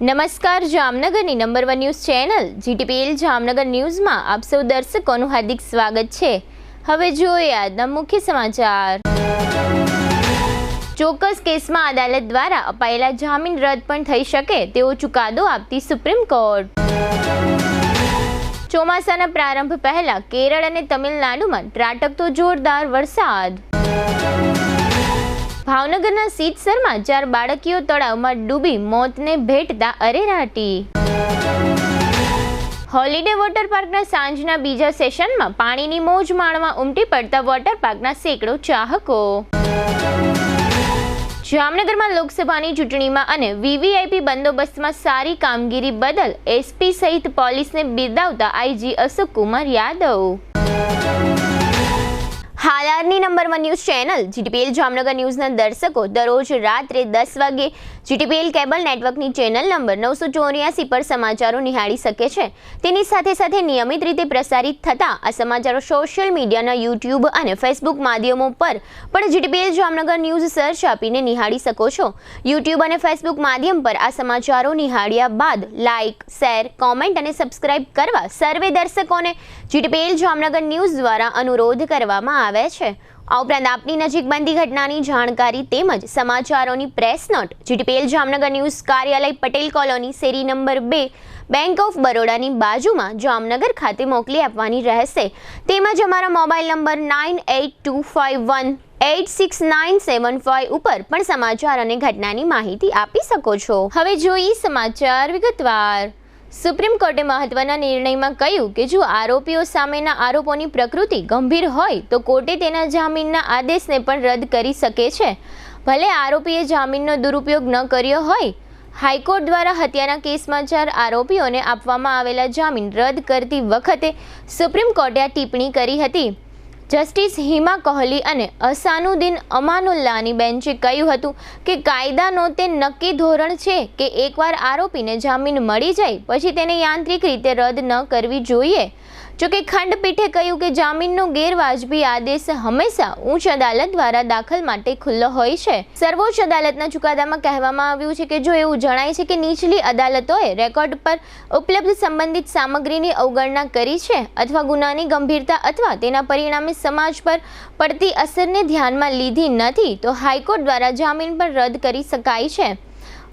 નમસ્કાર, જામનગરની number 1 news channel GTPL Jamnagar ન્યૂઝમાં આપ સૌ દર્શકોનું હાર્દિક સ્વાગત છે। હવે જોઈએ આજના મુખ્ય સમાચાર। ચોક્કસ કેસમાં અદાલત દ્વારા અપાયેલા જામીન રદ પણ થઈ શકે તેવો ચુકાદો આપતી સુપ્રીમ કોર્ટ। ચોમાસાના પ્રારંભ પહેલા કેરળ અને તમિલનાડુમાં ત્રાટકતો જોરદાર વરસાદ। ભાવનગરના સીતસરમાં 4 બાળકીઓ તળાવમાં ડૂબી મોતને ભેટતા અરેરાટી। હોલિડે વોટર પાર્કના સાંજના બીજા સેશનમાં પાણીની મોજ માણવા ઉમટી પડતા વોટર પાર્કના સેંકડો ચાહકો। જામનગરમાં લોકસભાની ચૂંટણીમાં અને VVIP બંદોબસ્તમાં સારી કામગીરી બદલ SP સહિત પોલીસને બિરદાવતા IG અશોક કુમાર યાદવ। હાલારની number 1 news channel GTPL Jamnagar ન્યૂઝના દર્શકો દરરોજ રાત્રે 10 વાગે GTPL કેબલ નેટવર્કની ચેનલ નંબર 984 પર સમાચારો નિહાળી શકે છે। તેની સાથે સાથે નિયમિત રીતે પ્રસારિત થતા આ સમાચારો સોશિયલ મીડિયાના YouTube અને Facebook માધ્યમો પર પણ GTPL જામનગર ન્યૂઝ સર્ચ આપીને નિહાળી શકો છો। YouTube અને Facebook માધ્યમ પર આ સમાચારો નિહાળ્યા બાદ લાઇક, શેર, કોમેન્ટ અને સબસ્ક્રાઇબ કરવા સર્વે દર્શકોને GTPL જામનગર ન્યૂઝ દ્વારા અનુરોધ કરવામાં આવે છે। આ ઉપરાંત આપની નજીક બનતી ઘટનાની જાણકારી તેમજ સમાચારોની press note GTPL Jamnagar news કાર્યાલય પટેલ કોલોની શેરી નંબર 2 બેંક ઓફ બરોડાની બાજુમાં જામનગર ખાતે મોકલી આપવાની રહેશે। તેમજ અમારા મોબાઈલ નંબર 9825186975 ઉપર પણ સમાચાર અને ઘટનાની માહિતી આપી શકો છો। હવે જોઈએ સમાચાર વિગતવાર। સુપ્રીમ કોર્ટે મહત્વના નિર્ણયમાં કહ્યું કે જો આરોપીઓ સામેના આરોપોની પ્રકૃતિ ગંભીર હોય તો કોર્ટે તેના જામીનના આદેશને પણ રદ કરી શકે છે, ભલે આરોપીએ જામીનનો દુરુપયોગ ન કર્યો હોય। હાઈકોર્ટ દ્વારા હત્યાના કેસમાં 4 આરોપીઓને આપવામાં આવેલા જામીન રદ કરતી વખતે સુપ્રીમ કોર્ટે આ ટિપ્પણી કરી હતી। જસ્ટિસ હિમા કોહલી અને અસાનુદ્દીન અમાનુલ્લાહની બેન્ચે કહ્યું હતું કે કાયદાનો તે નક્કી ધોરણ છે કે એકવાર આરોપીને જામીન મળી જાય પછી તેને યાંત્રિક રીતે રદ ન કરવી જોઈએ। જોકે ખંડપીઠે કહ્યું કે જામીનનો ગેરવાજબી આદેશ હંમેશા ઉચ્ચ અદાલત દ્વારા દાખલ માટે ખુલ્લો હોય છે। સર્વોચ્ચ અદાલતના ચુકાદામાં કહેવામાં આવ્યું છે કે જો એવું જણાય છે કે નીચલી અદાલતોએ રેકોર્ડ પર ઉપલબ્ધ સંબંધિત સામગ્રીની અવગણના કરી છે અથવા ગુનાની ગંભીરતા અથવા તેના પરિણામે સમાજ પર પડતી અસરને ધ્યાનમાં લીધી નથી તો હાઈકોર્ટ દ્વારા જામીન પણ રદ કરી શકાય છે।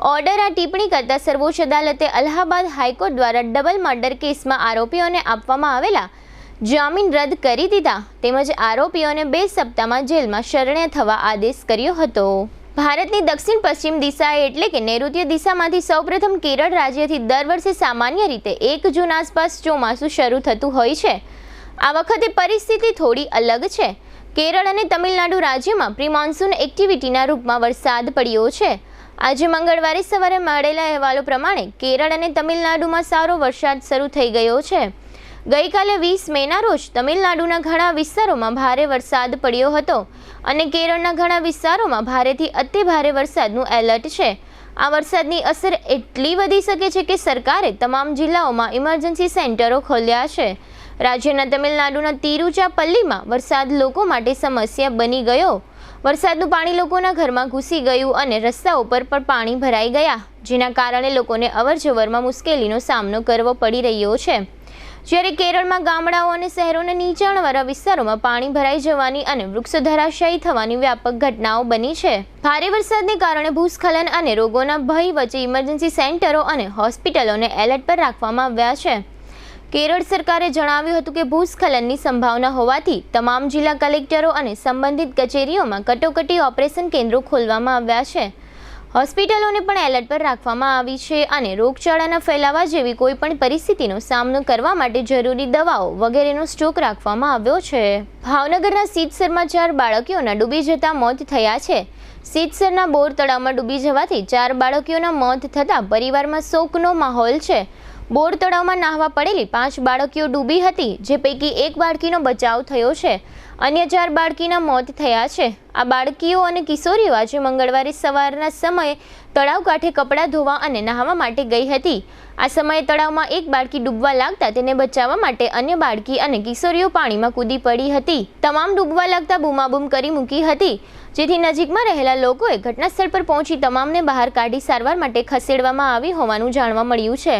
ઓર્ડર આ ટિપ્પણી કરતા સર્વોચ્ચ અદાલતે અલ્હાબાદ હાઈકોર્ટ દ્વારા ડબલ મર્ડર કેસમાં આરોપીઓને આપવામાં આવેલા જામીન રદ કરી દીધા તેમજ આરોપીઓને 2 સપ્તાહમાં જેલમાં શરણે થવા આદેશ કર્યો હતો। ભારતની દક્ષિણ પશ્ચિમ દિશાએ એટલે કે નૈઋત્ય દિશામાંથી સૌપ્રથમ કેરળ રાજ્યથી દર વર્ષે સામાન્ય રીતે 1 જૂન આસપાસ ચોમાસું શરૂ થતું હોય છે। આ વખતે પરિસ્થિતિ થોડી અલગ છે। કેરળ અને તમિલનાડુ રાજ્યમાં પ્રી મોન્સૂન એક્ટિવિટીના રૂપમાં વરસાદ પડ્યો છે। આજે મંગળવારે સવારે મળેલા અહેવાલો પ્રમાણે કેરળ અને તમિલનાડુમાં સારો વરસાદ શરૂ થઈ ગયો છે। ગઈકાલે 20 મેના રોજ તમિલનાડુના ઘણા વિસ્તારોમાં ભારે વરસાદ પડ્યો હતો અને કેરળના ઘણા વિસ્તારોમાં ભારેથી અતિ ભારે વરસાદનું એલર્ટ છે। આ વરસાદની અસર એટલી વધી શકે છે કે સરકારે તમામ જિલ્લાઓમાં ઇમરજન્સી સેન્ટરો ખોલ્યા છે। રાજ્યના તમિલનાડુના તિરુચાપલ્લીમાં વરસાદ લોકો માટે સમસ્યા બની ગયો। વરસાદનું પાણી લોકોના ઘરમાં ઘૂસી ગયું અને રસ્તાઓ પર પણ પાણી ભરાઈ ગયા, જેના કારણે લોકોને અવરજવરમાં મુશ્કેલીનો સામનો કરવો પડી રહ્યો છે। જ્યારે કેરળમાં ગામડાઓ અને શહેરોના નીચાણવાળા વિસ્તારોમાં પાણી ભરાઈ જવાની અને વૃક્ષો ધરાશાયી થવાની વ્યાપક ઘટનાઓ બની છે। ભારે વરસાદને કારણે ભૂસ્ખલન અને રોગોના ભય વચ્ચે ઇમરજન્સી સેન્ટરો અને હોસ્પિટલોને એલર્ટ પર રાખવામાં આવ્યા છે। કેરળ સરકારે જણાવ્યું હતું કે ભૂસ્ખલનની સંભાવના હોવાથી તમામ જિલ્લા કલેક્ટરો અને સંબંધિત કચેરીઓમાં કટોકટી ઓપરેશન કેન્દ્રો ખોલવામાં આવ્યા છે। હોસ્પિટલોને પણ એલર્ટ પર રાખવામાં આવી છે અને રોગચાળાના ફેલાવા જેવી કોઈ પણ પરિસ્થિતિનો સામનો કરવા માટે જરૂરી દવાઓ વગેરેનો સ્ટોક રાખવામાં આવ્યો છે। ભાવનગરના સીતસરમાં 4 બાળકીઓના ડૂબી જતા મોત થયા છે। સીતસરના બોર તળાવમાં ડૂબી જવાથી 4 બાળકીઓના મોત થતાં પરિવારમાં શોકનો માહોલ છે। બોર તળાવમાં નાહવા પડેલી 5 બાળકીઓ ડૂબી હતી, જે પૈકી 1 બાળકીનો બચાવ થયો છે। અન્ય 4 બાળકીના મોત થયા છે। આ બાળકીઓ અને કિશોરીઓ આજે મંગળવારે સવારના સમયે તળાવ કાંઠે કપડાં ધોવા અને નહાવા માટે ગઈ હતી. આ સમયે તળાવમાં એક બાળકી ડૂબવા લાગતા તેને બચાવવા માટે અન્ય બાળકી અને કિશોરીઓ પાણીમાં કૂદી પડી હતી. તમામ ડૂબવા લાગતા બૂમાબૂમ કરી મૂકી હતી, જેથી નજીકમાં રહેલા લોકોએ ઘટનાસ્થળ પર પહોંચી તમામને બહાર કાઢી સારવાર માટે ખસેડવામાં આવી હોવાનું જાણવા મળ્યું છે.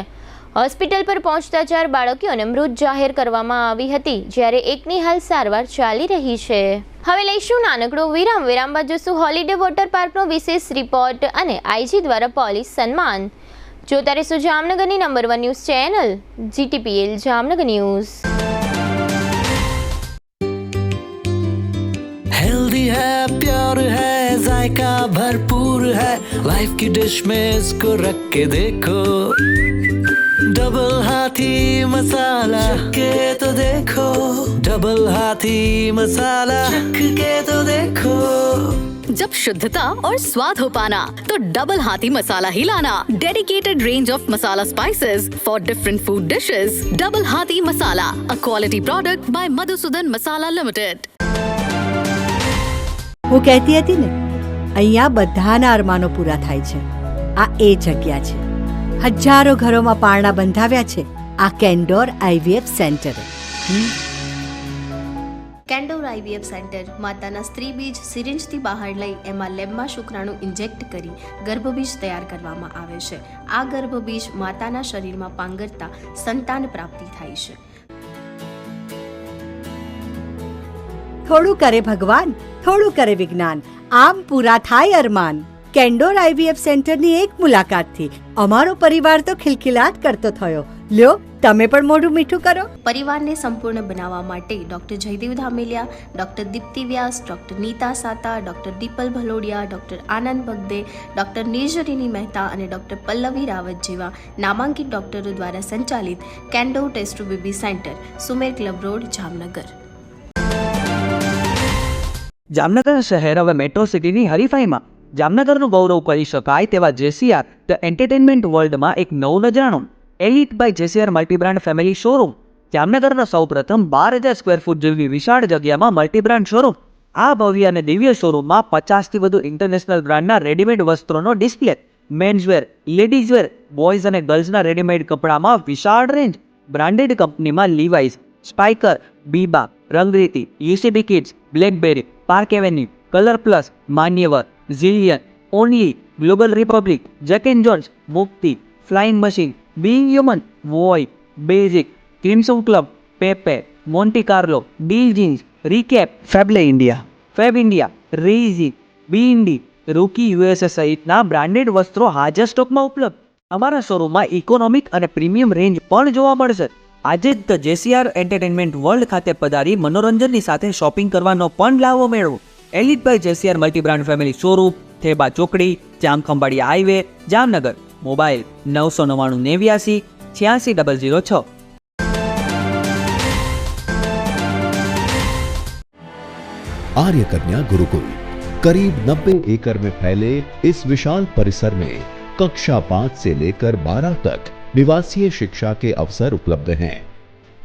હોસ્પિટલ પર પહોંચતા 4 બાળકીઓને મૃત જાહેર કરવામાં આવી હતી, જ્યારે એકની હાલ સારવાર ચાલી રહી છે. હવે લઈશું નાનકડો વિરામ. વિરામ બાદ જોશું હોલિડે વોટર પાર્કનો વિશેષ રિપોર્ટ અને આઈજી દ્વારા પોલીસ સન્માન. જોતા રહેશો જામનગરની number 1 news channel GTPL Jamnagar news. Healthy है, प्योर है, जायका भरपूर है, लाइफ की डिश में इसको रख के देखो. डबल हाथी मसाला के तो देखो, डबल हाथी मसाला के तो देखो. जब शुद्धता और स्वाद हो पाना तो डबल हाथी मसाला ही लाना. Dedicated range of masala spices for different food dishes. Double Hathi Masala, a quality product by Madhusudan Masala limited. હું કહેતી હતી ને, અહીંયા બધાના અરમાનો પૂરા થાય છે. આ એ જગ્યા છે. હજારો ઘરોમાં પારણા બંધાવ્યા છે આ કેન્ડોર IVF સેન્ટરે. કેન્ડોર IVF સેન્ટર માતાના સ્ત્રી બીજ સિરિંજથી બહાર લઈ એમાં લેબમાં શુક્રાણુ ઇન્જેક્ટ કરી ગર્ભબીજ તૈયાર કરવામાં આવે છે. આ ગર્ભબીજ માતાના શરીરમાં પાંગરતા સંતાન પ્રાપ્તિ થાય છે. થોડું કરે ભગવાન, થોડું કરે વિજ્ઞાન, આમ પૂરા થાય અરમાન. કેન્ડોર IVF સેન્ટરની એક મુલાકાતથી અમારો પરિવાર તો ખિલખિલાટ કરતો થયો. લ્યો, તમે પણ મોઢું મીઠું કરો. પરિવારને સંપૂર્ણ બનાવવા માટે doctor Jaydev Dhameliya, doctor Dipti Vyas, doctor Nita Sata, doctor Dipal Bhalodiya, doctor Anand Bagde, doctor નિર્જરીની મહેતા અને ડોક્ટર પલ્લવી રાવત જેવા નામાંકિત ડોક્ટરો દ્વારા સંચાલિત Candor test to baby centre, Sumer club road, Jamnagar. Jamnagar શહેર હવે મેટ્રો સિટીની હરીફાઈમાં જામનગરનું ગૌરવ કરી શકાય તેવા JCR ધ એન્ટરટેનમેન્ટ વર્લ્ડમાં એક નવું નજરાણું elite by JCR multi brand family showroom. જામનગરના સૌપ્રથમ 12,000 સ્ક્વેર ફૂટ જેવી વિશાળ જગ્યામાં મલ્ટીબ્રાન્ડ શોરૂમ. આ ભવ્ય અને દિવ્ય શોરૂમમાં 50થી વધુ ઇન્ટરનેશનલ બ્રાન્ડના રેડીમેડ વસ્ત્રોનો ડિસ્પ્લે, મેન્સવેર, લેડીઝવેર, બોયઝ અને ગર્લ્સના રેડીમેડ કપડામાં વિશાળ રેન્જ. બ્રાન્ડેડ કંપનીમાં Levi's, Spykar, Biba, Rangriti, UCB kids, Blackberry, Park Avenue, Color Plus, Manyavar, ઝિલિયન, Only, Global Republic, Jack and Jones, Mukti, Flying Machine, Being Human, વોય, basic, Crimson Club, Pepe, Monte Carlo, Deal Jeans, રીકેપ, Fab India, રેઝી, બીઇન્ડી, Rookie USA સહિતના branded વસ્ત્રો હાજર સ્ટોકમાં ઉપલબ્ધ. અમારા શોરૂમમાં ઇકોનોમિક અને પ્રીમિયમ રેન્જ પણ જોવા મળશે. આજે જ ધ JCR એન્ટરટેનમેન્ટ વર્લ્ડ ખાતે પધારી મનોરંજનની સાથે શોપિંગ કરવાનો પણ લાવો મેળવો. Elite by JCR multi brand family showroom, Theba ચોકડી, જામખંભાળિયા હાઈવે, જામનગર. મોબાઈલ 999 89 86 006. आर्य कन्या गुरुकुल करीब 90 एकड़ में फैले इस विशाल परिसर में कक्षा 5 से लेकर 12 तक निवासीय शिक्षा के अवसर उपलब्ध हैं.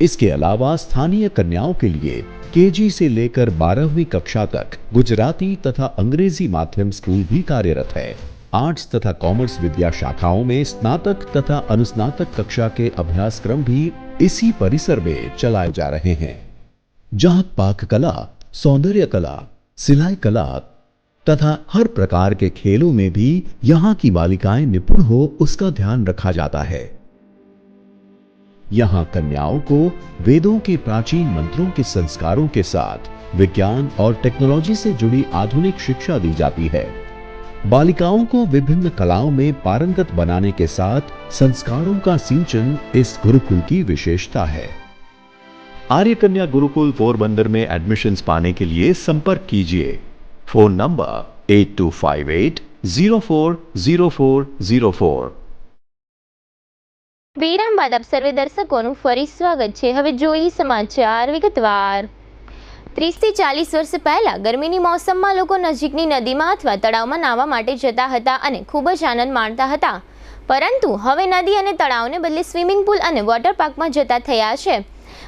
इसके अलावा स्थानीय कन्याओं के लिए KG से लेकर 12वीं कक्षा तक गुजराती तथा अंग्रेजी माध्यम स्कूल भी कार्यरत है. आर्ट्स तथा कॉमर्स विद्या शाखाओं में स्नातक तथा अनुस्नातक कक्षा के अभ्यासक्रम भी इसी परिसर में चलाए जा रहे हैं, जहां पाक कला, सौंदर्य कला, सिलाई कला तथा हर प्रकार के खेलों में भी यहाँ की बालिकाएं निपुण हो उसका ध्यान रखा जाता है. यहाँ कन्याओं को वेदों के प्राचीन मंत्रों के संस्कारों के साथ विज्ञान और टेक्नोलॉजी से जुड़ी आधुनिक शिक्षा दी जाती है. बालिकाओं को विभिन्न कलाओं में पारंगत बनाने के साथ संस्कारों का सिंचन इस गुरुकुल की विशेषता है. आर्य कन्या गुरुकुल पोरबंदर में एडमिशन्स पाने के लिए संपर्क कीजिए. Phone number 8258040404. વિરામ બાદ આપ સર્વે દર્શકોનું ફરી સ્વાગત છે. હવે જોઈએ સમાચાર વિગતવાર. 30 થી 40 વર્ષ પહેલા ગરમીની મોસમમાં લોકો નજીકની નદીમાં અથવા તળાવમાં નાહવા માટે જતા હતા અને ખૂબ જ આનંદ માણતા હતા. પરંતુ હવે નદી અને તળાવને બદલે સ્વિમિંગ પુલ અને વોટર પાર્કમાં જતા થયા છે.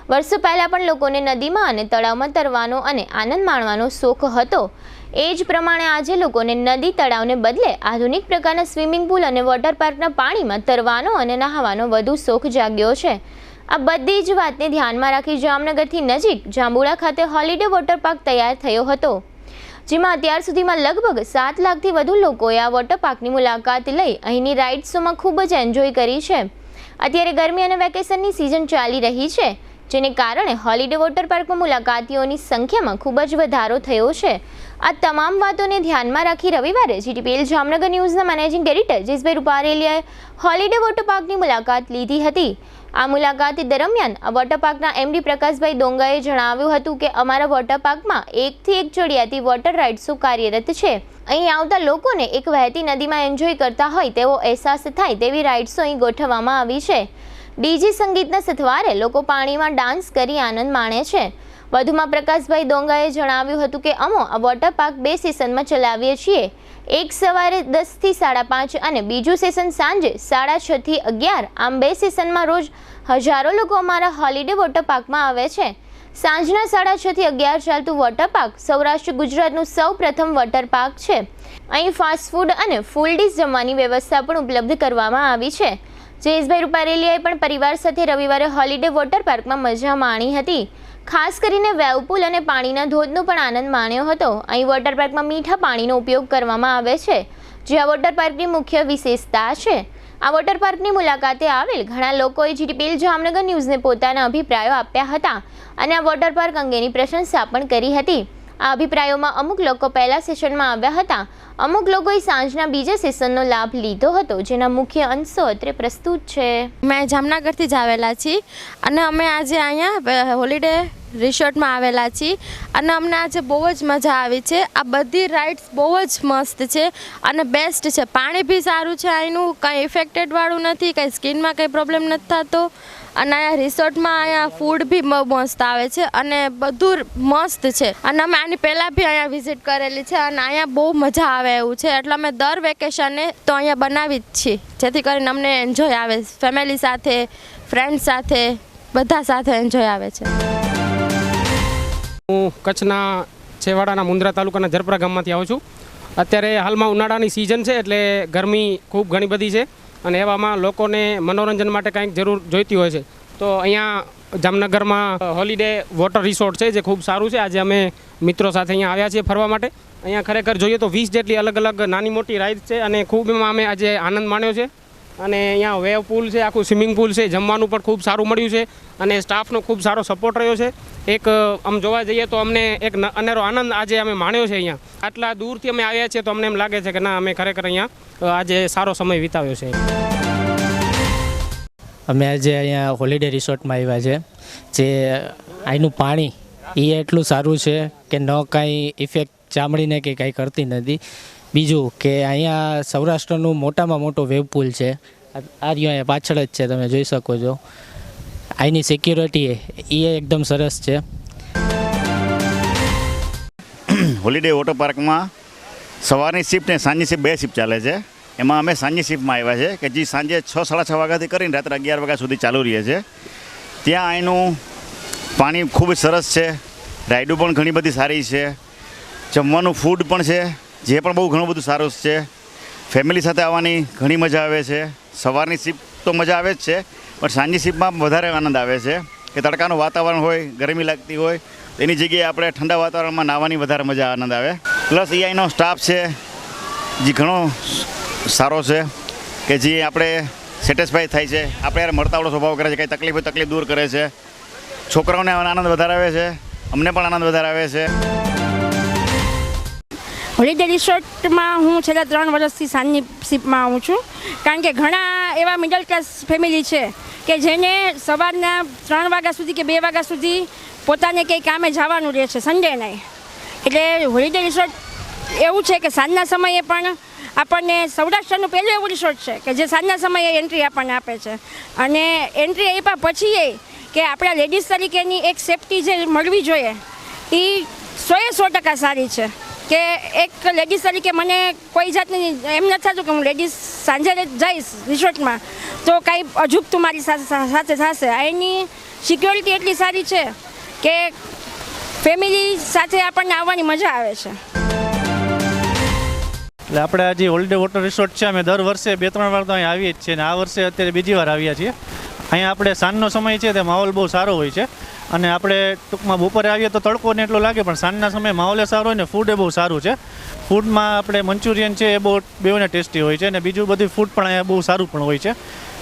વર્ષો પહેલાં પણ લોકોને નદીમાં અને તળાવમાં તરવાનો અને આનંદ માણવાનો શોખ હતો. એ જ પ્રમાણે આજે લોકોને નદી તળાવને બદલે આધુનિક પ્રકારના સ્વિમિંગ પુલ અને વોટર પાર્કના પાણીમાં તરવાનો અને નહાવાનો વધુ શોખ જાગ્યો છે. આ બધી જ વાતને ધ્યાનમાં રાખી જામનગરથી નજીક જાંબુડા ખાતે હોલિડે વોટર પાર્ક તૈયાર થયો હતો, જેમાં અત્યાર સુધીમાં લગભગ 7 લાખથી વધુ લોકોએ આ વોટર પાર્કની મુલાકાત લઈ અહીંની રાઇડ્સોમાં ખૂબ જ એન્જોય કરી છે. અત્યારે ગરમી અને વેકેશનની સિઝન ચાલી રહી છે, જેને કારણે હોલિડે વોટર પાર્કમાં મુલાકાતીઓની સંખ્યામાં ખૂબ જ વધારો થયો છે. આ તમામ વાતોને ધ્યાનમાં રાખી રવિવારે GTPL જામનગર ન્યૂઝના મેનેજિંગ એડિટર જયેશભાઈ રૂપારેલિયાએ હોલિડે વોટર પાર્કની મુલાકાત લીધી હતી. આ મુલાકાત દરમિયાન આ વોટર પાર્કના MD પ્રકાશભાઈ ડોંગાએ જણાવ્યું હતું કે અમારા વોટર પાર્કમાં એકથી એક ચડિયાતી વોટર રાઇડ્સો કાર્યરત છે. અહીં આવતા લોકોને એક વહેતી નદીમાં એન્જોય કરતા હોય તેવો અહેસાસ થાય તેવી રાઇડ્સો અહીં ગોઠવવામાં આવી છે. ડીજી સંગીતના સથવારે લોકો પાણીમાં ડાન્સ કરી આનંદ માણે છે. વધુમાં પ્રકાશભાઈ ડોંગાએ જણાવ્યું હતું કે અમે આ વોટર પાર્ક 2 સેશનમાં ચલાવીએ છીએ. એક સવારે 10 થી 5:30 અને બીજું સેશન સાંજે 6:30 થી 11. આમ 2 સેશનમાં રોજ હજારો લોકો અમારા હોલિડે વોટર પાર્કમાં આવે છે. સાંજના 6:30 થી 11 ચાલતું વોટર પાર્ક સૌરાષ્ટ્ર ગુજરાતનું સૌપ્રથમ વોટર પાર્ક છે. અહીં ફાસ્ટ ફૂડ અને ફૂલ ડીશ જમવાની વ્યવસ્થા પણ ઉપલબ્ધ કરવામાં આવી છે. જયેશભાઈ રૂપારેલિયાએ પણ પરિવાર સાથે રવિવારે હોલિડે વોટર પાર્કમાં મજા માણી હતી. ખાસ કરીને વેવ પુલ અને પાણીના ધોધનો પણ આનંદ માણ્યો હતો. અહીં વોટર પાર્કમાં મીઠા પાણીનો ઉપયોગ કરવામાં આવે છે, જે આ વોટર પાર્કની મુખ્ય વિશેષતા છે. આ વોટર પાર્કની મુલાકાતે આવેલ ઘણા લોકોએ GTPL જામનગર ન્યૂઝને પોતાના અભિપ્રાયો આપ્યા હતા અને આ વોટર પાર્ક અંગેની પ્રશંસા પણ કરી હતી. આ અભિપ્રાયોમાં અમુક લોકો પહેલા સેશનમાં આવ્યા હતા, અમુક લોકોએ સાંજના બીજા સેશનનો લાભ લીધો હતો, જેના મુખ્ય અંશો અત્રે પ્રસ્તુત છે. મેં જામનગરથી જ આવેલા છીએ અને અમે આજે અહીંયા હોલિડે રિસોર્ટમાં આવેલા છીએ અને અમને આજે બહુ જ મજા આવી છે. આ બધી રાઇડ્સ બહુ જ મસ્ત છે અને બેસ્ટ છે. પાણી બી સારું છે, અહીંનું કંઈ ઇફેક્ટેડવાળું નથી, કંઈ સ્કિનમાં કંઈ પ્રોબ્લેમ નથી થતો. અને અહીંયા રિસોર્ટમાં અહીંયા ફૂડ બી બહુ મસ્ત આવે છે અને બધું મસ્ત છે. અને અમે આની પહેલાં બી અહીંયા વિઝિટ કરેલી છે અને અહીંયા બહુ મજા આવે એવું છે. એટલે અમે દર વેકેશને તો અહીંયા બનાવી જ છીએ, જેથી કરીને અમને એન્જોય આવે. ફેમિલી સાથે, ફ્રેન્ડ્સ સાથે, બધા સાથે એન્જોય આવે છે. હું કચ્છના છેવાડાના મુન્દ્રા તાલુકાના જરપરા ગામમાંથી આવું છું. અત્યારે હાલમાં ઉનાળાની સિઝન છે, એટલે ગરમી ખૂબ ઘણી બધી છે અને એવામાં લોકોને મનોરંજન માટે કંઈક જરૂર જોઈતી હોય છે. તો અહીંયા જામનગરમાં હોલિડે વોટર રિસોર્ટ છે, જે ખૂબ સારું છે. આજે અમે મિત્રો સાથે અહીંયા આવ્યા છીએ ફરવા માટે. અહીંયા ખરેખર જોઈએ તો 20 જેટલી અલગ અલગ નાની મોટી રાઇડ્સ છે અને ખૂબ એમાં અમે આજે આનંદ માણ્યો છે. અને અહીંયા વેવ પુલ છે, આખું સ્વિમિંગ પુલ છે, જમવાનું પણ ખૂબ સારું મળ્યું છે અને સ્ટાફનો ખૂબ સારો સપોર્ટ રહ્યો છે. એક આમ જોવા જઈએ તો અમને એક અનેરો આનંદ આજે અમે માણ્યો છે. અહીંયા આટલા દૂરથી અમે આવ્યા છીએ તો અમને એમ લાગે છે કે ના, અમે ખરેખર અહીંયા આજે સારો સમય વિતાવ્યો છે. અમે આજે અહીંયા હોલિડે રિસોર્ટમાં આવ્યા છે. જે અહીંનું પાણી એ એટલું સારું છે કે ન કાંઈ ઇફેક્ટ ચામડીને કે કાંઈ કરતી નથી. બીજું કે અહીંયા સૌરાષ્ટ્રનું મોટામાં મોટો વેવ પુલ છે. આ રહ્યો અહીંયા પાછળ જ છે, તમે જોઈ શકો છો. અહીંની સિક્યુરિટી એ એકદમ સરસ છે. હોલિડે વોટર પાર્કમાં સવારની શિફ્ટ ને સાંજની શિફ્ટ 2 શિફ્ટ ચાલે છે. એમાં અમે સાંજની શિફ્ટમાં આવ્યા છે કે જે સાંજે 6-6:30 વાગ્યાથી કરીને રાત્રે 11 વાગ્યા સુધી ચાલુ રહે છે. ત્યાં અહીંનું પાણી ખૂબ જ સરસ છે, રાઇડો પણ ઘણી બધી સારી છે, જમવાનું ફૂડ પણ છે, જે પણ બહુ ઘણું બધું સારું છે. ફેમિલી સાથે આવવાની ઘણી મજા આવે છે. સવારની શિફ્ટ તો મજા આવે જ છે, પણ સાંજની શિફ્ટમાં વધારે આનંદ આવે છે કે તડકાનું વાતાવરણ હોય, ગરમી લાગતી હોય, એની જગ્યાએ આપણે ઠંડા વાતાવરણમાં નાહવાની વધારે મજા આનંદ આવે. પ્લસ અહીંનો સ્ટાફ છે જે ઘણો સારો છે કે જે આપણે સેટિસ્ફાઈ થાય છે. આપણે યાર મળતાવડો સ્વભાવ કરે છે, કંઈ તકલીફ હોય તકલીફ દૂર કરે છે. છોકરાઓને આનંદ વધારે આવે છે, અમને પણ આનંદ વધારે આવે છે. હોલિડે રિસોર્ટમાં હું છેલ્લા 3 વર્ષથી સાંજની શિફ્ટમાં આવું છું, કારણ કે ઘણા એવા મિડલ ક્લાસ ફેમિલી છે કે જેને સવારના 3 વાગ્યા સુધી કે 2 વાગ્યા સુધી પોતાને કંઈ કામે જવાનું રહે છે સન્ડે નાઈટ. એટલે હોલિડે રિસોર્ટ એવું છે કે સાંજના સમયે પણ આપણને સૌરાષ્ટ્રનું પહેલું એવું રિસોર્ટ છે કે જે સાંજના સમયે એન્ટ્રી આપણને આપે છે. અને એન્ટ્રી આપ્યા પછી એ કે આપણા લેડીઝ તરીકેની એક સેફટી જે મળવી જોઈએ એ 100% સારી છે. કે એક લેડીઝ તરીકે મને કોઈ જાતની એમ નથી થતું કે હું લેડીઝ સાંજે જઈશ રિસોર્ટમાં તો કાંઈ અજુગતું મારી સાથે થશે. એની સિક્યોરિટી એટલી સારી છે કે ફેમિલી સાથે આપણને આવવાની મજા આવે છે. એટલે આપણે આ જે હોલિડે વોટર રિસોર્ટ છે અમે દર વર્ષે 2-3 વાર તો અહીં આવીએ જ છીએ અને આ વર્ષે અત્યારે બીજી વાર આવ્યા છીએ. અહીંયા આપણે સાંજનો સમય છે તે માહોલ બહુ સારો હોય છે અને આપણે ટૂંકમાં બપોરે આવીએ તો તડકો ને એટલો લાગે પણ સાંજના સમયે માહોલે સારો હોય ને ફૂડ બહુ સારું છે. ફૂડમાં આપણે મંચુરિયન છે એ બહુ બેઉને ટેસ્ટી હોય છે અને બીજું બધું ફૂડ પણ અહીંયા બહુ સારું પણ હોય છે.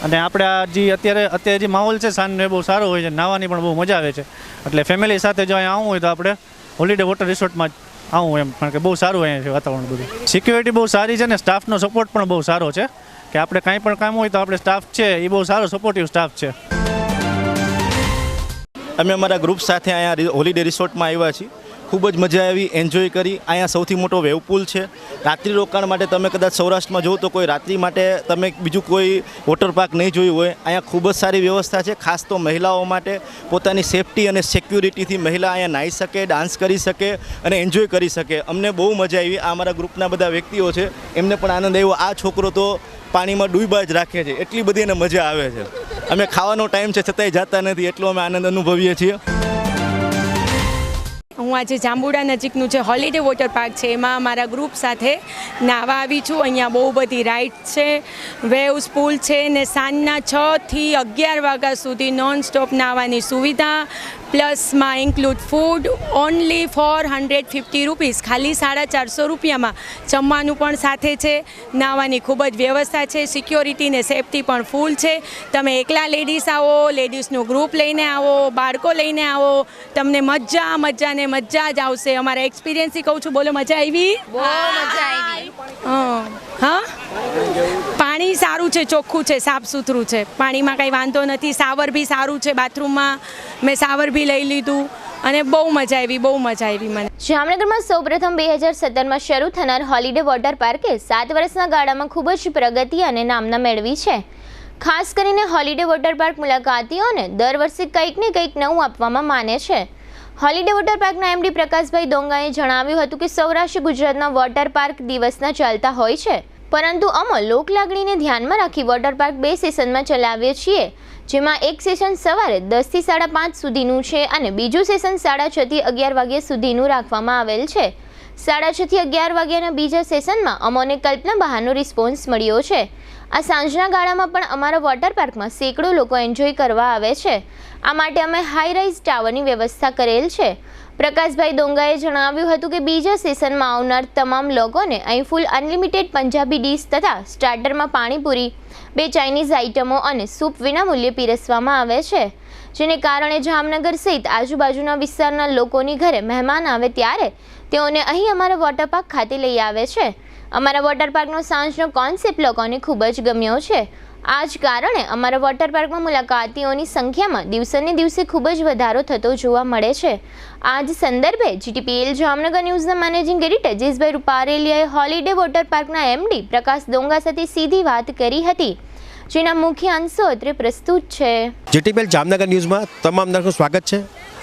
અને આપણે આ જે અત્યારે જે માહોલ છે સાંજનો એ બહુ સારો હોય છે, નાહવાની પણ બહુ મજા આવે છે. એટલે ફેમિલી સાથે જો અહીંયા આવવું હોય તો આપણે હોલિડે વોટર રિસોર્ટમાં આવું એમ, કારણ કે બહુ સારું અહીંયા છે વાતાવરણ બધું. સિક્યોરિટી બહુ સારી છે ને સ્ટાફનો સપોર્ટ પણ બહુ સારો છે કે આપણે કાંઈ પણ કામ હોય તો આપણે સ્ટાફ છે એ બહુ સારો સપોર્ટિવ સ્ટાફ છે. અમે અમારા ગ્રુપ સાથે અહીંયા હોલિડે રિસોર્ટમાં આવ્યા છીએ. ખૂબ જ મજા આવી, એન્જોય કરી. અહીંયા સૌથી મોટો વેવ પુલ છે. રાત્રિ રોકાણ માટે તમે કદાચ સૌરાષ્ટ્રમાં જુઓ તો કોઈ રાત્રિ માટે તમે બીજું કોઈ વોટર પાર્ક નહીં જોયું હોય. અહીંયા ખૂબ જ સારી વ્યવસ્થા છે, ખાસ તો મહિલાઓ માટે. પોતાની સેફટી અને સિક્યુરિટીથી મહિલા અહીંયા નાહી શકે, ડાન્સ કરી શકે અને એન્જોય કરી શકે. અમને બહુ મજા આવી. આ અમારા ગ્રુપના બધા વ્યક્તિઓ છે, એમને પણ આનંદ આવ્યો. આ છોકરો તો પાણીમાં ડૂબા જ રાખે છે, એટલી બધી એને મજા આવે છે. અમે ખાવાનો ટાઈમ છે છતાંય જતા નથી, એટલો અમે આનંદ અનુભવીએ છીએ. હું આજે જાંબુડા નજીકનું જે હોલિડે વોટર પાર્ક છે એમાં મારા ગ્રુપ સાથે નાહવા આવી છું. અહીંયા બહુ બધી રાઇડ્સ છે, વેવ્સ પુલ છે ને સાંજના 6 થી 11 વાગ્યા સુધી નોન સ્ટોપ નાહવાની સુવિધા, પ્લસમાં include food only for 150 rupees, ખાલી 450 રૂપિયામાં જમવાનું પણ સાથે છે. નાહવાની ખૂબ જ વ્યવસ્થા છે, સિક્યોરિટી ને સેફટી પણ ફૂલ છે. તમે એકલા લેડીઝ આવો, લેડીઝનું ગ્રુપ લઈને આવો, બાળકો લઈને આવો, તમને મજા ને મજા જ આવશે. અમારા એક્સપિરિયન્સથી કહું છું. બોલો, મજા આવી? બહુ મજા આવી. હા, પાણી સારું છે, ચોખ્ખું છે, સાફ સુથરું છે, પાણીમાં કંઈ વાંધો નથી. સાવર બી સારું છે, બાથરૂમમાં મેં સાવર બી લઈ લીધું અને બહુ મજા આવી મને. જામનગરમાં સૌપ્રથમ 2017માં શરૂ થનાર હોલિડે વોટર પાર્કે 7 વર્ષના ગાળામાં ખૂબ જ પ્રગતિ અને નામના મેળવી છે. ખાસ કરીને હોલિડે વોટર પાર્ક મુલાકાતીઓને દર વર્ષે કંઈક ને કંઈક નવું આપવામાં માને છે. હોલિડે વોટર પાર્કના એમડી પ્રકાશભાઈ ડોંગાએ જણાવ્યું હતું કે સૌરાષ્ટ્ર ગુજરાતના વોટર પાર્ક દિવસના ચાલતા હોય છે, પરંતુ અમે લોકલાગણીને ધ્યાનમાં રાખી વોટર પાર્ક 2 સેશનમાં ચલાવીએ છીએ, જેમાં એક સેશન સવારે 10 થી 5:30 સુધીનું છે અને બીજું સેશન 6:30 થી 11 વાગ્યા સુધીનું રાખવામાં આવેલ છે. 6:30 થી 11 વાગ્યાના બીજા સેશનમાં અમોને કલ્પના બહારનો રિસ્પોન્સ મળ્યો છે. આ સાંજના ગાળામાં પણ અમારા વોટર પાર્કમાં સેંકડો લોકો એન્જોય કરવા આવે છે. આ માટે અમે હાઈ રાઇઝ ટાવરની વ્યવસ્થા કરેલ છે. પ્રકાશભાઈ ડોંગાએ જણાવ્યું હતું કે બીજા સેશનમાં આવનાર તમામ લોકોને અહીં ફૂલ અનલિમિટેડ પંજાબી ડીશ તથા સ્ટાર્ટરમાં પાણીપુરી, 2 ચાઇનીઝ આઇટમો અને સૂપ વિનામૂલ્યે પીરસવામાં આવે છે, જેને કારણે જામનગર સહિત આજુબાજુના વિસ્તારના લોકોની ઘરે મહેમાન આવે ત્યારે તેઓને અહીં અમારા વોટર પાર્ક ખાતે લઈ આવે છે. અમારા વોટર પાર્કનો સાંજનો કોન્સેપ્ટ લોકોને ખૂબ જ ગમ્યો છે. આ જ કારણે અમારા વોટર પાર્કમાં મુલાકાતીઓની સંખ્યામાં દિવસેને દિવસે ખૂબ જ વધારો થતો જોવા મળે છે. આ જ સંદર્ભે જીટીપીએલ જામનગર ન્યૂઝના મેનેજિંગ એડિટર જયેશભાઈ રૂપારેલિયાએ હોલિડે વોટર પાર્કના એમડી પ્રકાશ ડોંગા સાથે સીધી વાત કરી હતી, જેના મુખ્ય અંશો અત્રે પ્રસ્તુત છે. જીટીપીએલ જામનગર ન્યૂઝમાં તમામ દર્શકોનું સ્વાગત છે.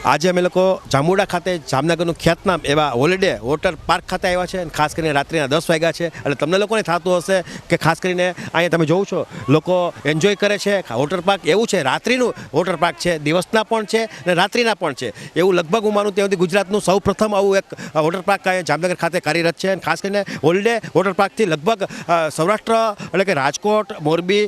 આજે અમે લોકો જાંબુડા ખાતે જામનગરનું ખ્યાતનામ એવા હોલિડે વોટર પાર્ક ખાતે આવ્યા છે અને ખાસ કરીને રાત્રિના 10 વાગ્યા છે. એટલે તમને લોકોને થતું હશે કે ખાસ કરીને અહીંયા તમે જોવો છો લોકો એન્જોય કરે છે. વોટર પાર્ક એવું છે, રાત્રિનું વોટર પાર્ક છે, દિવસના પણ છે અને રાત્રિના પણ છે. એવું લગભગ હું માનું ત્યાંથી ગુજરાતનું સૌ પ્રથમ આવું એક વોટર પાર્ક જામનગર ખાતે કાર્યરત છે. અને ખાસ કરીને હોલિડે વોટર પાર્કથી લગભગ સૌરાષ્ટ્ર એટલે કે રાજકોટ, મોરબી,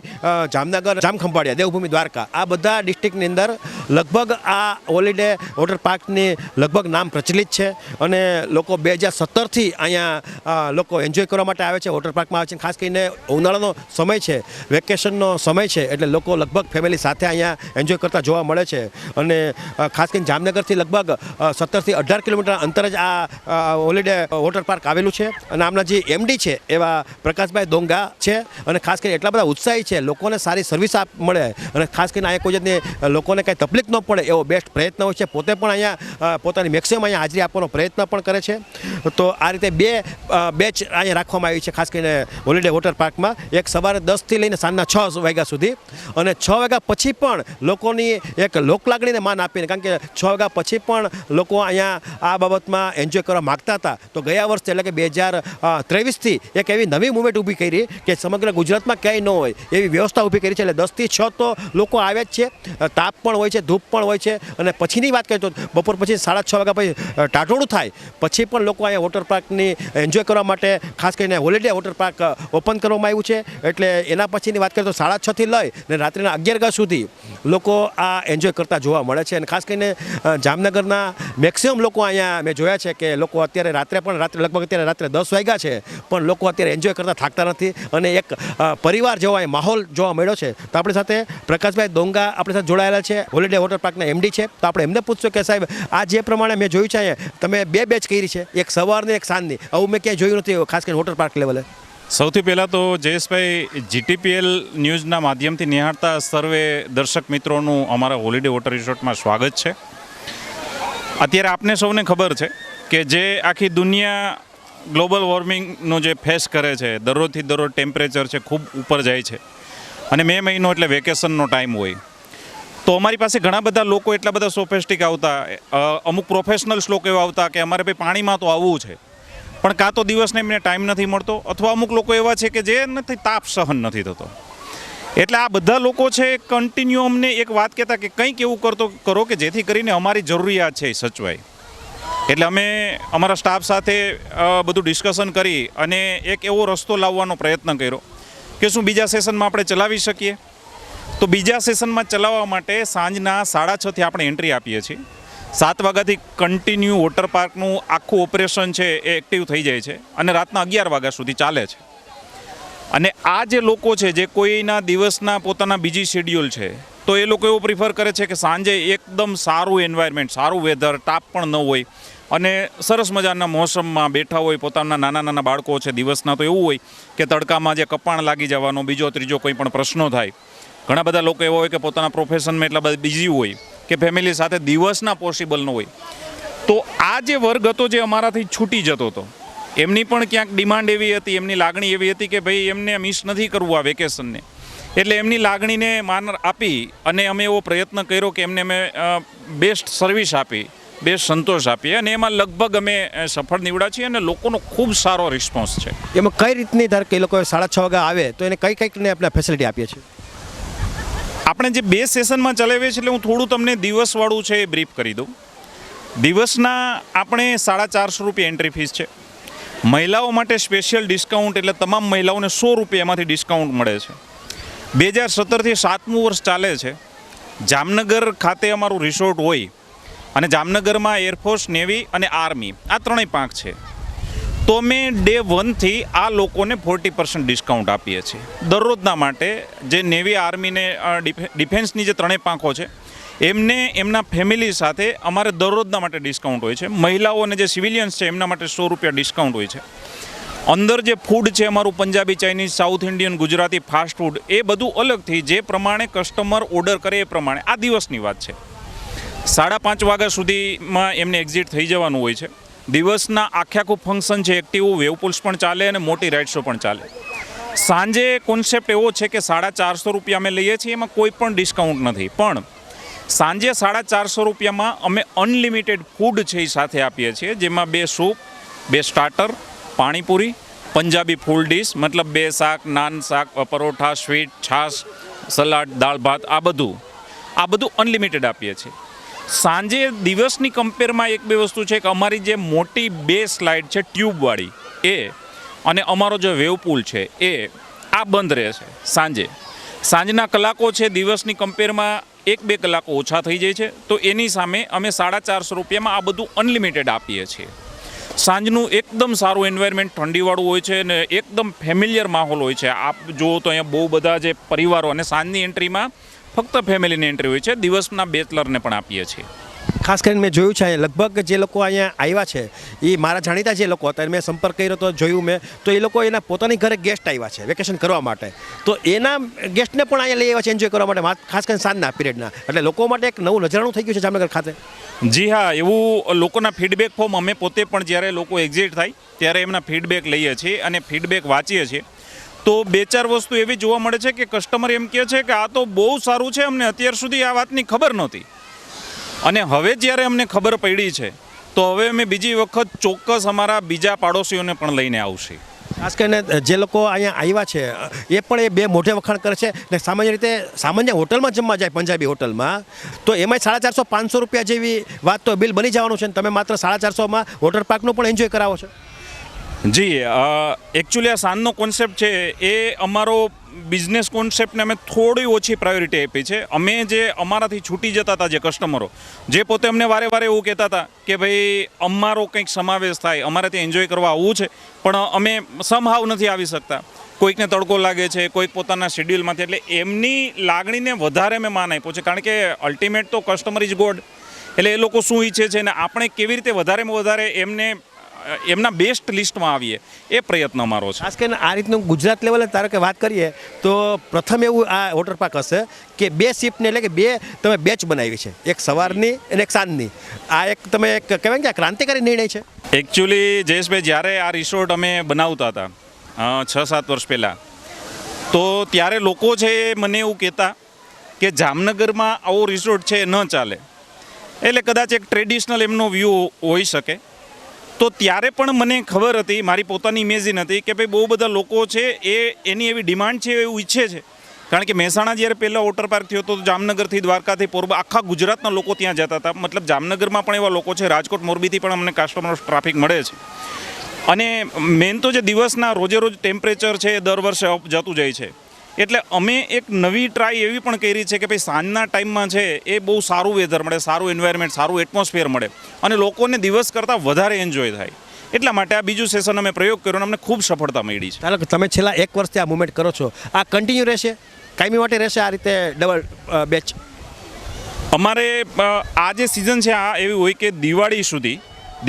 જામનગર, જામખંભાળિયા, દેવભૂમિ, દ્વારકા આ બધા ડિસ્ટ્રિક્ટની અંદર લગભગ આ હોલિડે વોટર પાર્કની લગભગ નામ પ્રચલિત છે અને લોકો 2017થી અહીંયા લોકો એન્જોય કરવા માટે આવે છે, વોટર પાર્કમાં આવે છે. ખાસ કરીને ઉનાળાનો સમય છે, વેકેશનનો સમય છે, એટલે લોકો લગભગ ફેમિલી સાથે અહીંયા એન્જોય કરતા જોવા મળે છે. અને ખાસ કરીને જામનગરથી લગભગ 17 થી 18 કિલોમીટર અંતર જ આ હોલિડે વોટર પાર્ક આવેલું છે. અને આમના જે એમડી છે એવા પ્રકાશભાઈ ડોંગા છે અને ખાસ કરીને એટલા બધા ઉત્સાહી છે, લોકોને સારી સર્વિસ મળે અને ખાસ કરીને અહીંયા કોઈ જાતની લોકોને કાંઈ તકલીફ ન પડે એવો બેસ્ટ પ્રયત્ન હોય છે. પોતે પણ અહીંયા પોતાની મેક્સિમમ અહીંયા હાજરી આપવાનો પ્રયત્ન પણ કરે છે. તો આ રીતે બે બેચ અહીંયા રાખવામાં આવી છે ખાસ કરીને હોલિડે વોટર પાર્કમાં. એક સવારે 10થી લઈને સાંજના 6 વાગ્યા સુધી, અને 6 વાગ્યા પછી પણ લોકોની એક લોકલાગણીને માન આપીને, કારણ કે 6 વાગ્યા પછી પણ લોકો અહીંયા આ બાબતમાં એન્જોય કરવા માગતા હતા. તો ગયા વર્ષે એટલે કે 2023થી એક એવી નવી મૂવમેન્ટ ઊભી કરી કે સમગ્ર ગુજરાતમાં ક્યાંય ન હોય એવી વ્યવસ્થા ઊભી કરી છે. એટલે 10થી 6 તો લોકો આવે જ છે. તાપ પણ હોય છે, ધૂપ પણ હોય છે, અને પછીની વાત કરીએ તો બપોર પછી 6:30 વાગ્યા પછી ટાટોળું થાય પછી પણ લોકો અહીંયા વોટર પાર્કની એન્જોય કરવા માટે ખાસ કરીને હોલિડે વોટર પાર્ક ઓપન કરવામાં આવ્યું છે. એટલે એના પછીની વાત કરીએ તો 6:30 થી લઈને રાત્રિના 11 વાગ્યા સુધી લોકો આ એન્જોય કરતા જોવા મળે છે. અને ખાસ કરીને જામનગરના મેક્સિમમ લોકો અહીંયા મેં જોયા છે કે લોકો અત્યારે લગભગ અત્યારે રાત્રે 10 વાગ્યા છે પણ લોકો અત્યારે એન્જોય કરતા થાકતા નથી, અને એક પરિવાર જેવો અહીં માહોલ જોવા મળ્યો છે. તો આપણી સાથે પ્રકાશભાઈ ડોંગા આપણી સાથે જોડાયેલા છે, હોલિડે વોટર પાર્કના MD છે. તો આપણે એમને પૂછશું કે સાહેબ, આ જે પ્રમાણે મેં જોયું છે અહીંયા તમે 2 બેચ કરી છે, એક સવારની એક સાંજની, આવું મેં ક્યાંય જોયું નથી ખાસ કરીને વોટર પાર્ક લેવલે. સૌથી પહેલાં તો જયેશભાઈ, GTPL ન્યૂઝના માધ્યમથી નિહાળતા સર્વે દર્શક મિત્રોનું અમારા હોલિડે વોટર રિસોર્ટમાં સ્વાગત છે. અત્યારે આપને સૌને ખબર છે કે જે આખી દુનિયા ગ્લોબલ વોર્મિંગનો જે ફેસ કરે છે, દરરોજથી દરરોજ ટેમ્પરેચર છે ખૂબ ઉપર જાય છે, અને મે મહિનો એટલે વેકેશનનો ટાઈમ હોય. તો અમારી પાસે ઘણા બધા લોકો એટલા બધા સોફેસ્ટિક આવતા, અમુક પ્રોફેશનલ્સ લોકો એવા આવતા કે અમારે ભાઈ પાણીમાં તો આવવું છે, પણ કાં તો દિવસને એમને ટાઈમ નથી મળતો, અથવા અમુક લોકો એવા છે કે જે નથી તાપ સહન નથી થતો. એટલે આ બધા લોકો છે કન્ટિન્યુ અમને એક વાત કહેતા કે કંઈક એવું કરો કે જેથી કરીને અમારી જરૂરિયાત છે એ સચવાય. એટલે અમે અમારા સ્ટાફ સાથે બધું ડિસ્કશન કરી અને એક એવો રસ્તો લાવવાનો પ્રયત્ન કર્યો કે શું બીજા સેશનમાં આપણે ચલાવી શકીએ. તો બીજા સેશનમાં ચલાવવા માટે સાંજના 6:30થી આપણે એન્ટ્રી આપીએ છીએ. 7 વાગ્યાથી કન્ટિન્યુ વોટર પાર્કનું આખું ઓપરેશન છે એ એક્ટિવ થઈ જાય છે અને રાતના 11 વાગ્યા સુધી ચાલે છે. અને આ જે લોકો છે જે કોઈના દિવસના પોતાના બીજી શેડ્યુલ છે, તો એ લોકો એવું પ્રિફર કરે છે કે સાંજે એકદમ સારું એન્વાયરમેન્ટ, સારું વેધર, તાપ પણ ન હોય અને સરસ મજાના મોસમમાં બેઠા હોય. પોતાના નાના નાના બાળકો છે, દિવસના તો એવું હોય કે તડકામાં જે કપાણ લાગી જવાનો, બીજો ત્રીજો કોઈ પણ પ્રશ્નો થાય. ઘણા બધા લોકો એવા હોય કે પોતાના પ્રોફેશનમાં એટલા બધા બિઝી હોય કે ફેમિલી સાથે દિવસના પોસિબલ ન હોય. તો આ જે વર્ગ હતો જે અમારાથી છૂટી જતો હતો, એમની પણ ક્યાંક ડિમાન્ડ એવી હતી, એમની લાગણી એવી હતી કે ભાઈ એમને મિસ નથી કરવું આ વેકેશનને. એટલે એમની લાગણીને માન આપી અને અમે એવો પ્રયત્ન કર્યો કે એમને અમે બેસ્ટ સર્વિસ આપી, બેસ્ટ સંતોષ આપીએ, અને એમાં લગભગ અમે સફળ નીવડ્યા છીએ અને લોકોનો ખૂબ સારો રિસ્પોન્સ છે. એમાં કઈ રીતની ધાર કે એ લોકો 6:30 વાગ્યા આવે તો એને કઈ આપણે ફેસિલિટી આપીએ છીએ? આપણે જે 2 સેશનમાં ચલાવીએ છીએ એટલે હું થોડું તમને દિવસવાળું છે એ બ્રીફ કરી દઉં. દિવસના આપણે 450 રૂપિયા એન્ટ્રી ફીસ છે. મહિલાઓ માટે સ્પેશિયલ ડિસ્કાઉન્ટ એટલે તમામ મહિલાઓને 100 રૂપિયા એમાંથી ડિસ્કાઉન્ટ મળે છે. 2017થી 7મું વર્ષ ચાલે છે. જામનગર ખાતે અમારું રિસોર્ટ હોય અને જામનગરમાં એરફોર્સ, નેવી અને આર્મી આ 3 પાંખ છે. તો અમે ડે 1થી આ લોકોને 40% ડિસ્કાઉન્ટ આપીએ છીએ. દરરોજના માટે જે નેવી, આર્મી ને ડિફેન્સની જે 3 પાંખો છે એમને એમના ફેમિલી સાથે અમારે દરરોજના માટે ડિસ્કાઉન્ટ હોય છે. મહિલાઓ અને જે સિવિલિયન્સ છે એમના માટે 100 રૂપિયા ડિસ્કાઉન્ટ હોય છે. અંદર જે ફૂડ છે અમારું Punjabi, Chinese, South Indian, Gujarati, fast food એ બધું અલગથી જે પ્રમાણે કસ્ટમર ઓર્ડર કરે એ પ્રમાણે. આ દિવસની વાત છે. 5:30 વાગ્યા સુધીમાં એમને એક્ઝિટ થઈ જવાનું હોય છે. દિવસના આખું ફંક્શન છે એક્ટિવ, વેવપુલ્સ પણ ચાલે અને મોટી રાઇડ્સો પણ ચાલે. સાંજે કોન્સેપ્ટ એવો છે કે 450 રૂપિયા અમે લઈએ છીએ, એમાં કોઈ પણ ડિસ્કાઉન્ટ નથી. પણ સાંજે 450 રૂપિયામાં અમે અનલિમિટેડ ફૂડ છે એ સાથે આપીએ છીએ, જેમાં 2 સૂપ, 2 સ્ટાર્ટર, પાણીપુરી, પંજાબી ફૂલ ડીશ મતલબ 2 શાક, નાન શાક, પરોઠા, સ્વીટ, છાશ, સલાડ, દાળ ભાત, આ બધું અનલિમિટેડ આપીએ છીએ. સાંજે દિવસની કમ્પેરમાં 1-2 વસ્તુ છે કે અમારી જે મોટી 2 સ્લાઇડ છે ટ્યુબવાળી એ અને અમારો જે વેવ પુલ છે એ આ બંધ રહે છે સાંજે. સાંજના કલાકો છે દિવસની કમ્પેરમાં 1-2 કલાકો ઓછા થઈ જાય છે. તો એની સામે અમે 450 રૂપિયામાં આ બધું અનલિમિટેડ આપીએ છીએ. સાંજનું એકદમ સારું એન્વાયરમેન્ટ, ઠંડીવાળું હોય છે અને એકદમ ફેમિલિયર માહોલ હોય છે. આપ જુઓ તો અહીંયા બહુ બધા જે પરિવારો, અને સાંજની એન્ટ્રીમાં ફક્ત ફેમિલીની એન્ટ્રી હોય છે. દિવસના બેચલરને પણ આપીએ છીએ. ખાસ કરીને મેં જોયું છે અહીંયા લગભગ જે લોકો અહીંયા આવ્યા છે એ મારા જાણીતા જે લોકો હતા મેં સંપર્ક કર્યો તો જોયું મેં તો એ લોકો એના પોતાની ઘરે ગેસ્ટ આવ્યા છે વેકેશન કરવા માટે, તો એના ગેસ્ટને પણ અહીંયા લઈ આવ્યા છે એન્જોય કરવા માટે, ખાસ કરીને સાંજના પીરિયડના. એટલે લોકો માટે એક નવું નજરાણું થઈ ગયું છે જામનગર ખાતે. જી હા, એવું લોકોના ફીડબેક ફોર્મ અમે પોતે પણ જ્યારે લોકો એક્ઝિટ થાય ત્યારે એમના ફીડબેક લઈએ છીએ અને ફીડબેક વાંચીએ છીએ. તો 2-4 વસ્તુ એવી જોવા મળે છે કે કસ્ટમર એમ કહે છે કે આ તો બહુ સારું છે, અમને અત્યાર સુધી આ વાતની ખબર નહોતી અને હવે જ્યારે અમને ખબર પડી છે તો હવે અમે બીજી વખત ચોક્કસ અમારા બીજા પાડોશીઓને પણ લઈને આવશે. ખાસ કરીને જે લોકો અહીંયા આવ્યા છે એ પણ એ બે મોઢે વખાણ કરે છે ને સામાન્ય રીતે સામાન્ય હોટલમાં જમવા જાય પંજાબી હોટલમાં તો એમાં 450-500 રૂપિયા જેવી વાત તો બિલ બની જવાનું છે ને તમે માત્ર 450માં વોટર પાર્કનો પણ એન્જોય કરાવો છો. જી એકચ્યુઅલી આ સાંજનો કોન્સેપ્ટ છે એ અમારો બિઝનેસ કોન્સેપ્ટને અમે થોડી ઓછી પ્રાયોરિટી આપી છે. અમે જે અમારાથી છૂટી જતા હતા જે કસ્ટમરો જે પોતે અમને વારે વારે એવું કહેતા હતા કે ભાઈ અમારો કંઈક સમાવેશ થાય, અમારે ત્યાં એન્જોય કરવા આવવું છે પણ અમે સમહાવ નથી આવી શકતા, કોઈકને તડકો લાગે છે, કોઈક પોતાના શેડ્યુલમાંથી, એટલે એમની લાગણીને વધારે મેં માન આપ્યો છે. કારણ કે અલ્ટિમેટ તો કસ્ટમર ઇઝ ગોડ, એટલે એ લોકો શું ઈચ્છે છે અને આપણે કેવી રીતે વધારેમાં વધારે એમને એમના બેસ્ટ લિસ્ટમાં આવીએ એ પ્રયત્ન અમારો છે. ખાસ કરીને આ રીતનું ગુજરાત લેવલે ધારો કે વાત કરીએ તો પ્રથમ એવું આ વોટર પાર્ક હશે કે 2 શિફ્ટને એટલે કે 2 તમે બેચ બનાવી છે, એક સવારની અને એક સાંજની. આ એક તમે એક કહેવાય કે ક્રાંતિકારી નિર્ણય છે. એકચ્યુઅલી જયેશભાઈ જ્યારે આ રિસોર્ટ અમે બનાવતા હતા 6-7 વર્ષ પહેલાં તો ત્યારે લોકો છે એ મને એવું કહેતા કે જામનગરમાં આવો રિસોર્ટ છે ન ચાલે, એટલે કદાચ એક ટ્રેડિશનલ એમનો વ્યૂ હોઈ શકે. તો ત્યારે પણ મને ખબર હતી, મારી પોતાની ઇમેજિન હતી કે ભાઈ બહુ બધા લોકો છે એ એની એવી ડિમાન્ડ છે એવું ઈચ્છે છે. કારણ કે મહેસાણા જ્યારે પહેલાં વોટર પાર્ક થયો હતો તો જામનગરથી, દ્વારકાથી, પોરબંદર આખા ગુજરાતના લોકો ત્યાં જતા હતા. મતલબ જામનગરમાં પણ એવા લોકો છે, રાજકોટ, મોરબીથી પણ અમને કસ્ટમર ટ્રાફિક મળે છે. અને મેન તો જે દિવસના રોજે રોજ ટેમ્પરેચર છે એ દર વર્ષે અપ જતું જાય છે. એટલે અમે એક નવી ટ્રાય એવી પણ કરી છે કે ભાઈ સાંજના ટાઈમમાં છે એ બહુ સારું વેધર મળે, સારું એન્વાયરમેન્ટ, સારું એટમોસ્ફિયર મળે અને લોકોને દિવસ કરતાં વધારે એન્જોય થાય. એટલા માટે આ બીજું સેશન અમે પ્રયોગ કર્યો અને અમને ખૂબ સફળતા મળી છે. ચાલો, તમે છેલ્લા 1 વર્ષથી આ મુવમેન્ટ કરો છો, આ કન્ટિન્યુ રહેશે, કાયમી માટે રહેશે આ રીતે ડબલ બેચ? અમારે આ જે સિઝન છે આ એવી હોય કે દિવાળી સુધી,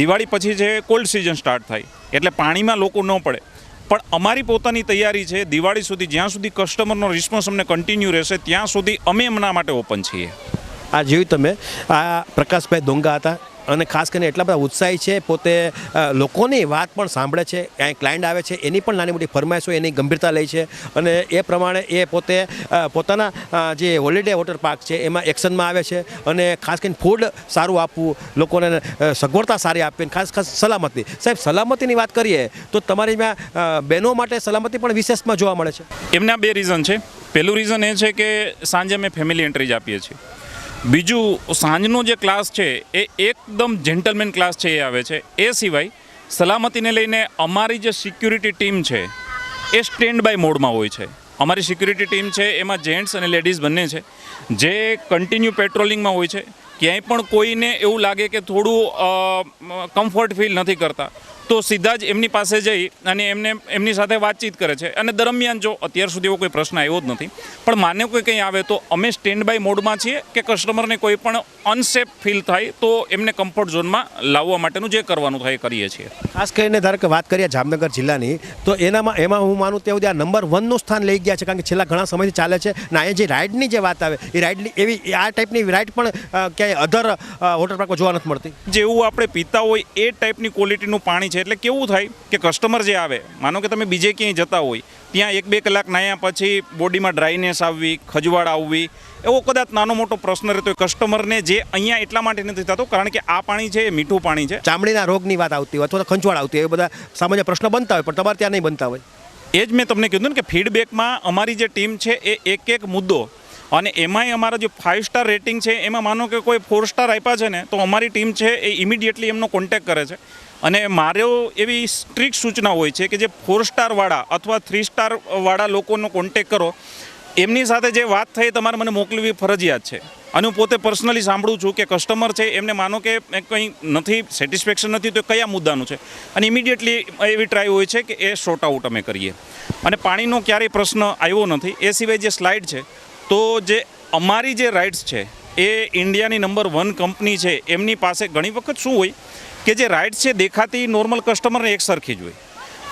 દિવાળી પછી છે કોલ્ડ સિઝન સ્ટાર્ટ થાય એટલે પાણીમાં લોકો ન પડે. પણ અમારી પોતાની તૈયારી છે દિવાળી સુધી, જ્યાં સુધી કસ્ટમરનો રિસ્પોન્સ અમને કન્ટિન્યુ રહેશે ત્યાં સુધી અમે એમના માટે ઓપન છીએ. આ જોયું તમે, આ પ્રકાશભાઈ દોંગા હતા અને ખાસ કરીને એટલા બધા ઉત્સાહી છે, પોતે લોકોની વાત પણ સાંભળે છે, અહીં ક્લાયન્ટ આવે છે એની પણ નાની મોટી ફરમાઈશ હોય એની ગંભીરતા લે છે અને એ પ્રમાણે એ પોતે પોતાના જે હોલિડે વોટર પાર્ક છે એમાં એક્શનમાં આવે છે અને ખાસ કરીને ફૂડ સારું આપવું, લોકોને સગવડતા સારી આપવી, ખાસ સલામતી. સાહેબ, સલામતીની વાત કરીએ તો તમારી બહેનો માટે સલામતી પણ વિશેષમાં જોવા મળે છે. એમના 2 રીઝન છે. પહેલું રીઝન એ છે કે સાંજે અમે ફેમિલી એન્ટ્રી જ આપીએ છીએ. બીજું, સાંજનો જે ક્લાસ છે એ એકદમ જેન્ટલમેન ક્લાસ છે એ આવે છે. એ સિવાય સલામતીને લઈને અમારી જે સિક્યુરિટી ટીમ છે એ સ્ટેન્ડ બાય મોડમાં હોય છે. અમારી સિક્યુરિટી ટીમ છે એમાં જેન્ટ્સ અને લેડીઝ બંને છે જે કન્ટિન્યુ પેટ્રોલિંગમાં હોય છે. ક્યાંય પણ કોઈને એવું લાગે કે થોડું કમ્ફર્ટ ફીલ નથી કરતા તો સીધા જ એમની પાસે જઈ અને એમની સાથે વાતચીત કરે છે. અને દરમિયાન જો અત્યાર સુધી એવો કોઈ પ્રશ્ન આવ્યો જ નથી, પણ માને કોઈ કંઈ આવે તો અમે સ્ટેન્ડ બાય મોડમાં છીએ કે કસ્ટમરને કોઈ પણ અનસેફ ફીલ થાય તો એમને કમ્ફર્ટ ઝોનમાં લાવવા માટેનું જે કરવાનું થાય એ કરીએ છીએ. ખાસ કરીને ધારો કે વાત કરીએ જામનગર જિલ્લાની તો એમાં હું માનું ત્યાં સુધી આ નંબર 1નું સ્થાન લઈ ગયા છે. કારણ કે છેલ્લા ઘણા સમયથી ચાલે છે અને અહીંયા જે રાઇડની જે વાત આવે એ રાઇડની એવી આ ટાઈપની રાઇડ પણ ક્યાંય અધર વોટર પાર્કમાં જોવા નથી મળતી. જેવું આપણે પીતા હોય એ ટાઈપની ક્વોલિટીનું પાણી છે. એટલે કેવું થાય કે કસ્ટમર જે આવે, માનો કે તમે બીજે ક્યાંય જતા હોય ત્યાં 1-2 કલાક નાહ્યા પછી બોડીમાં ડ્રાયનેસ આવવી, ખજવાળ આવવી, એવો કદાચ નાનો મોટો પ્રશ્ન રહેતો હોય કસ્ટમરને, જે અહીંયા એટલા માટે નથી થતો કારણ કે આ પાણી છે એ મીઠું પાણી છે. ચામડીના રોગની વાત આવતી હોય અથવા તો ખંજવાળ આવતી હોય, એ બધા સામાન્ય પ્રશ્ન બનતા હોય પણ તમારે ત્યાં નહીં બનતા હોય. એ જ મેં તમને કીધું ને કે ફીડબેકમાં અમારી જે ટીમ છે એ એક મુદ્દો, અને એમાંય અમારા જે 5 સ્ટાર રેટિંગ છે એમાં માનો કે કોઈ 4 સ્ટાર આપ્યા છે ને તો અમારી ટીમ છે એ ઇમિડિયેટલી એમનો કોન્ટેક્ટ કરે છે. અને મારો એવી સ્ટ્રિક્ટ સૂચના હોય છે કે જે 4 સ્ટારવાળા અથવા 3 સ્ટારવાળા લોકોનો કોન્ટેક્ટ કરો, એમની સાથે જે વાત થઈ તમારે મને મોકલવી ફરજિયાત છે. અને હું પોતે પર્સનલી સાંભળું છું કે કસ્ટમર છે એમને માનો કે કંઈ નથી, સેટિસ્ફેક્શન નથી તો કયા મુદ્દાનું છે, અને ઇમિડિયેટલી એવી ટ્રાય હોય છે કે એ શોર્ટ આઉટ અમે કરીએ. અને પાણીનો ક્યારેય પ્રશ્ન આવ્યો નથી. એ સિવાય જે સ્લાઇડ છે તો જે અમારી જે રાઇડ્સ છે એ ઇન્ડિયાની નંબર 1 કંપની છે, એમની પાસે ઘણી વખત શું હોય કે જે રાઇડ્સ છે દેખાતી નોર્મલ કસ્ટમરને એક સરખી જ હોય,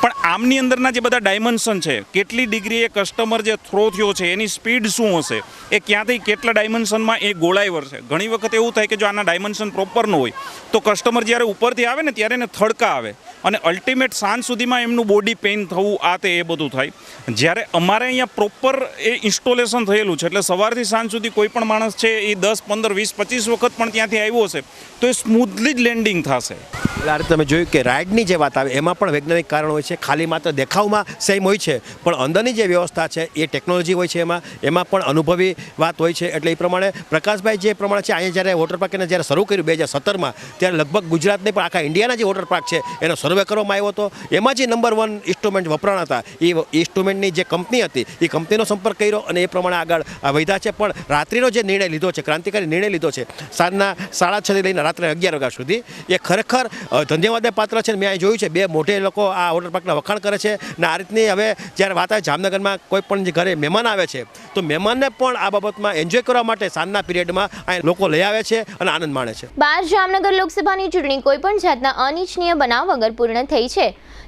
પણ આમની અંદરના જે બધા ડાયમેન્શન છે, કેટલી ડિગ્રી એ કસ્ટમર જે થ્રો થયો છે, એની સ્પીડ શું હશે, એ ક્યાંથી કેટલા ડાયમેન્શનમાં એ ગોળાઈ વળશે. ઘણી વખત એવું થાય કે જો આના ડાયમેન્શન પ્રોપર ન હોય તો કસ્ટમર જ્યારે ઉપરથી આવે ને ત્યારે એને થડકા આવે અને અલ્ટિમેટ સાંજ સુધીમાં એમનું બોડી પેઇન થવું, આ તે એ બધું થાય. જ્યારે અમારે અહીંયા પ્રોપર એ ઇન્સ્ટોલેશન થયેલું છે, એટલે સવારથી સાંજ સુધી કોઈ પણ માણસ છે એ 10, 15, 20, 25 વખત પણ ત્યાંથી આવ્યો હશે તો એ સ્મૂથલી જ લેન્ડિંગ થશે. આ રીતે તમે જોયું કે રાઇડની જે વાત આવે એમાં પણ વૈજ્ઞાનિક કારણ હોય છે. ખાલી માત્ર દેખાવમાં સેમ હોય છે, પણ અંદરની જે વ્યવસ્થા છે એ ટેકનોલોજી હોય છે, એમાં પણ અનુભવી વાત હોય છે. એટલે એ પ્રમાણે પ્રકાશભાઈ જે પ્રમાણે છે, અહીંયા જ્યારે વોટર પાર્કને જ્યારે શરૂ કર્યું 2017માં, ત્યારે લગભગ ગુજરાતને પણ આખા ઇન્ડિયાના જે વોટર પાર્ક છે એનો સર્વે કરવામાં આવ્યો હતો. એમાં જે નંબર 1 ઇન્સ્ટ્રુમેન્ટ વપરાણ હતા એ ઇન્સ્ટ્રુમેન્ટની જે કંપની હતી એ કંપનીનો સંપર્ક કર્યો અને એ પ્રમાણે આગળ વધ્યા છે. પણ રાત્રિનો જે નિર્ણય લીધો છે, ક્રાંતિકારી નિર્ણય લીધો છે, સાંજના 6:30 લઈને રાત્રે 11 વાગ્યા સુધી, એ ખરેખર ધન્યવાદને પાત્ર છે. મેં અહીં જોયું છે 2 મોટે લોકો આ વોટર પાર્કના વખાણ કરે છે ને આ રીતની હવે જ્યારે વાત આવે જામનગરમાં કોઈ પણ જે ઘરે મહેમાન આવે છે તો મહેમાનને પણ આ બાબતમાં એન્જોય કરવા માટે સાંજના પિરિયડમાં અહીં લોકો લઈ આવે છે અને આનંદ માણે છે. 12 જામનગર લોકસભાની ચૂંટણી કોઈપણ જાતના અનિચ્છનીય બનાવ વગર પૂર્ણ થઈ છે.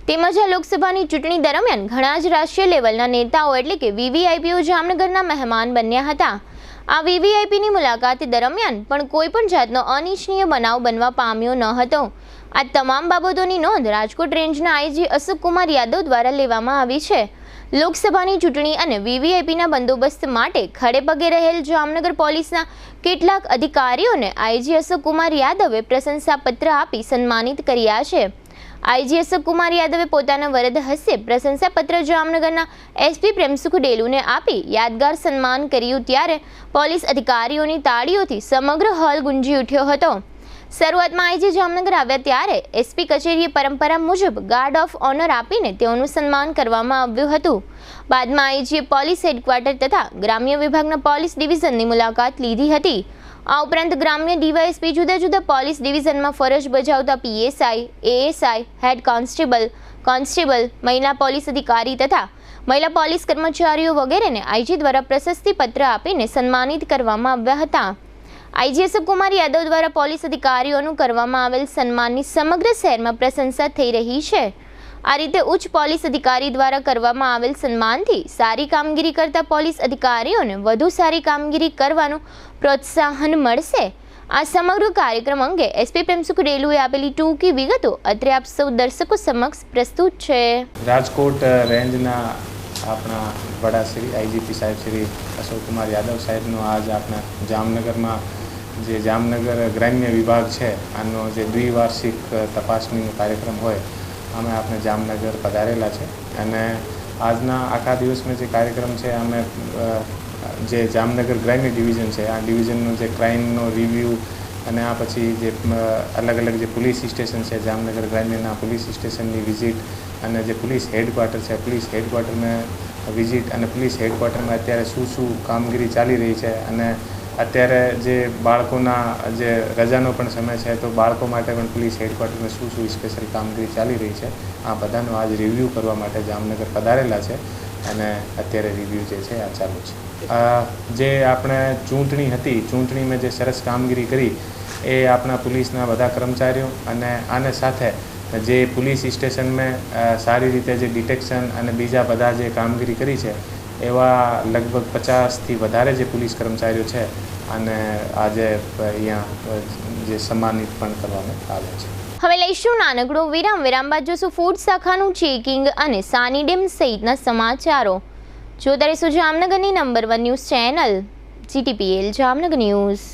તેમજ આ લોકસભાની ચૂંટણી દરમિયાન ઘણા જ રાષ્ટ્રીય લેવલના નેતાઓ એટલે કે વીવીઆઈપીઓ જામનગરના મહેમાન બન્યા હતા. આ વીવીઆઈપીની મુલાકાત દરમિયાન પણ કોઈપણ જાતનો અનિચ્છનીય બનાવ બનવા પામ્યો ન હતો. આ તમામ બાબતોની નોંધ રાજકોટ રેન્જના આઈજી અશોક કુમાર યાદવ દ્વારા લેવામાં આવી છે. લોકસભાની ચૂંટણી અને વીવીઆઈપીના બંદોબસ્ત માટે ખડે પગે રહેલ જામનગર પોલીસના કેટલાક અધિકારીઓને આઈજી અશોક કુમાર યાદવે પ્રશંસાપત્ર આપી સન્માનિત કર્યા છે. આઈજી અશોક કુમાર યાદવે પોતાના વરદ હસ્તે પ્રશંસાપત્ર જામનગરના એસપી પ્રેમસુખ ડેલુને આપી યાદગાર સન્માન કર્યું, ત્યારે પોલીસ અધિકારીઓની તાળીઓથી સમગ્ર હોલ ગુંજી ઉઠ્યો હતો. શરૂઆતમાં આઈજી જામનગર આવ્યા ત્યારે એસપી કચેરીએ પરંપરા મુજબ ગાર્ડ ઓફ ઓનર આપીને તેઓનું સન્માન કરવામાં આવ્યું હતું. બાદમાં આઈજીએ પોલીસ હેડક્વાર્ટર તથા ગ્રામ્ય વિભાગના પોલીસ ડિવિઝનની મુલાકાત લીધી હતી. આ ઉપરાંત ગ્રામ્ય ડીવાયએસપી, જુદા જુદા પોલીસ ડિવિઝનમાં ફરજ બજાવતા પીએસઆઈ, એએસઆઈ, હેડ કોન્સ્ટેબલ, મહિલા પોલીસ અધિકારી તથા મહિલા પોલીસ કર્મચારીઓ વગેરેને આઈજી દ્વારા પ્રશસ્તિપત્ર આપીને સન્માનિત કરવામાં આવ્યા હતા. આઈજી અશોક કુમાર યાદવ દ્વારા પોલીસ અધિકારીઓનું કરવામાં આવેલ સન્માનની સમગ્ર શહેરમાં પ્રશંસા થઈ રહી છે. આ રીતે ઉચ્ચ પોલીસ અધિકારી દ્વારા કરવામાં આવેલ સન્માનથી સારી કામગીરી કરતા પોલીસ અધિકારીઓને વધુ સારી કામગીરી કરવાનું પ્રોત્સાહન મળશે. આ સમગ્ર કાર્યક્રમ અંગે એસપી પ્રેમસુખ ડેલુએ આપેલી ટૂંકી વિગતો અત્રે આપ સૌ દર્શકો સમક્ષ પ્રસ્તુત છે. રાજકોટ રેન્જના આપણા વડા શ્રી આઈજીપી સાહેબ શ્રી અશોક કુમાર યાદવ સાહેબનો આજ આપણા જામનગરમાં જે જામનગર ગ્રામ્ય વિભાગ છે આનો જે દ્વિવાર્ષિક તપાસણીનો કાર્યક્રમ હોય, અમે આપણે જામનગર પધારેલા છે અને આજના આખા દિવસમાં જે કાર્યક્રમ છે અમે જે જામનગર ગ્રામ્ય ડિવિઝન છે આ ડિવિઝનનો જે ક્રાઇમનો રિવ્યૂ અને આ પછી જે અલગ અલગ જે પોલીસ સ્ટેશન છે જામનગર ગ્રામ્યના પોલીસ સ્ટેશનની વિઝિટ અને જે પોલીસ હેડક્વાર્ટર છે પોલીસ હેડક્વાર્ટરમાં વિઝિટ અને પોલીસ હેડક્વાર્ટરમાં અત્યારે શું કામગીરી ચાલી રહી છે અને અત્યારે જે બાળકોના જે રજાનો પણ સમય છે તો બાળકો માટે પણ પોલીસ હેડક્વાર્ટરમાં શું સ્પેશિયલ કામગીરી ચાલી રહી છે આ બધાનો આજ રિવ્યૂ કરવા માટે જામનગર પધારેલા છે અને અત્યારે રિવ્યૂ જે છે આ ચાલુ છે. જે આપણે ચૂંટણી હતી, ચૂંટણીમાં જે સરસ કામગીરી કરી એ આપણા પોલીસના બધા કર્મચારીઓ અને આને સાથે જે પોલીસ સ્ટેશનમાં સારી રીતે જે ડિટેક્શન અને બીજા બધા જે કામગીરી કરી છે એવા લગભગ 50થી વધારે જે પોલીસ કર્મચારીઓ છે અને આજે અહીંયા જે સન્માનિત પણ કરવામાં આવે છે. હવે લઈશું નાનકડું વિરામ બાદ જોશું ફૂડ શાખાનું ચેકિંગ અને સાની ડેમ સહિતના સમાચારો. જોતા રહીશું જામનગરની number 1 news channel GTPL Jamnagar news.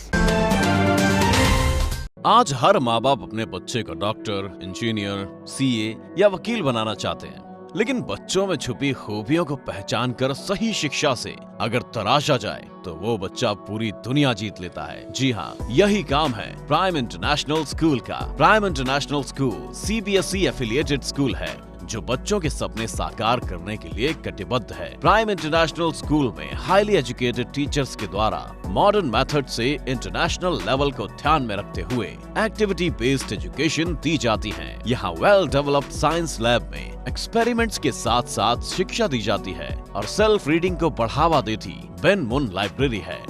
आज हर माँ बाप अपने बच्चे को डॉक्टर, इंजीनियर, सीए या वकील बनाना चाहते हैं, लेकिन बच्चों में छुपी खूबियों को पहचान कर सही शिक्षा से अगर तराशा जाए तो वो बच्चा पूरी दुनिया जीत लेता है. जी हाँ, यही काम है प्राइम इंटरनेशनल स्कूल का. Prime international school CBSE affiliated school है जो बच्चों के सपने साकार करने के लिए कटिबद्ध है. प्राइम इंटरनेशनल स्कूल में हाईली एजुकेटेड टीचर्स के द्वारा मॉडर्न मेथड से इंटरनेशनल लेवल को ध्यान में रखते हुए एक्टिविटी बेस्ड एजुकेशन दी जाती है. यहाँ वेल डेवलप्ड साइंस लैब में एक्सपेरिमेंट्स के साथ साथ शिक्षा दी जाती है और सेल्फ रीडिंग को बढ़ावा देती बेन मुन लाइब्रेरी है.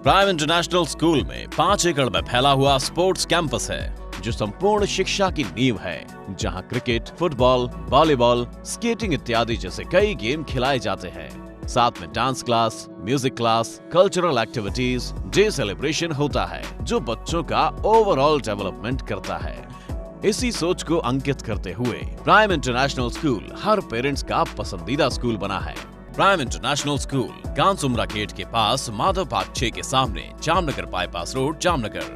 प्राइम इंटरनेशनल स्कूल में 5 एकड़ में फैला हुआ स्पोर्ट्स कैंपस है जो संपूर्ण शिक्षा की नींव है, जहां क्रिकेट, फुटबॉल, वॉलीबॉल, स्केटिंग इत्यादि जैसे कई गेम खिलाए जाते हैं। साथ में dance class, music class, cultural activities, day celebration होता है जो बच्चों का ओवरऑल डेवलपमेंट करता है। इसी सोच को अंकित करते हुए प्राइम इंटरनेशनल स्कूल हर पेरेंट्स का पसंदीदा स्कूल बना है। प्राइम इंटरनेशनल स्कूल कांसुमरा गेट के पास माधव पार्क 6 के सामने, जामनगर बाईपास रोड, जामनगर।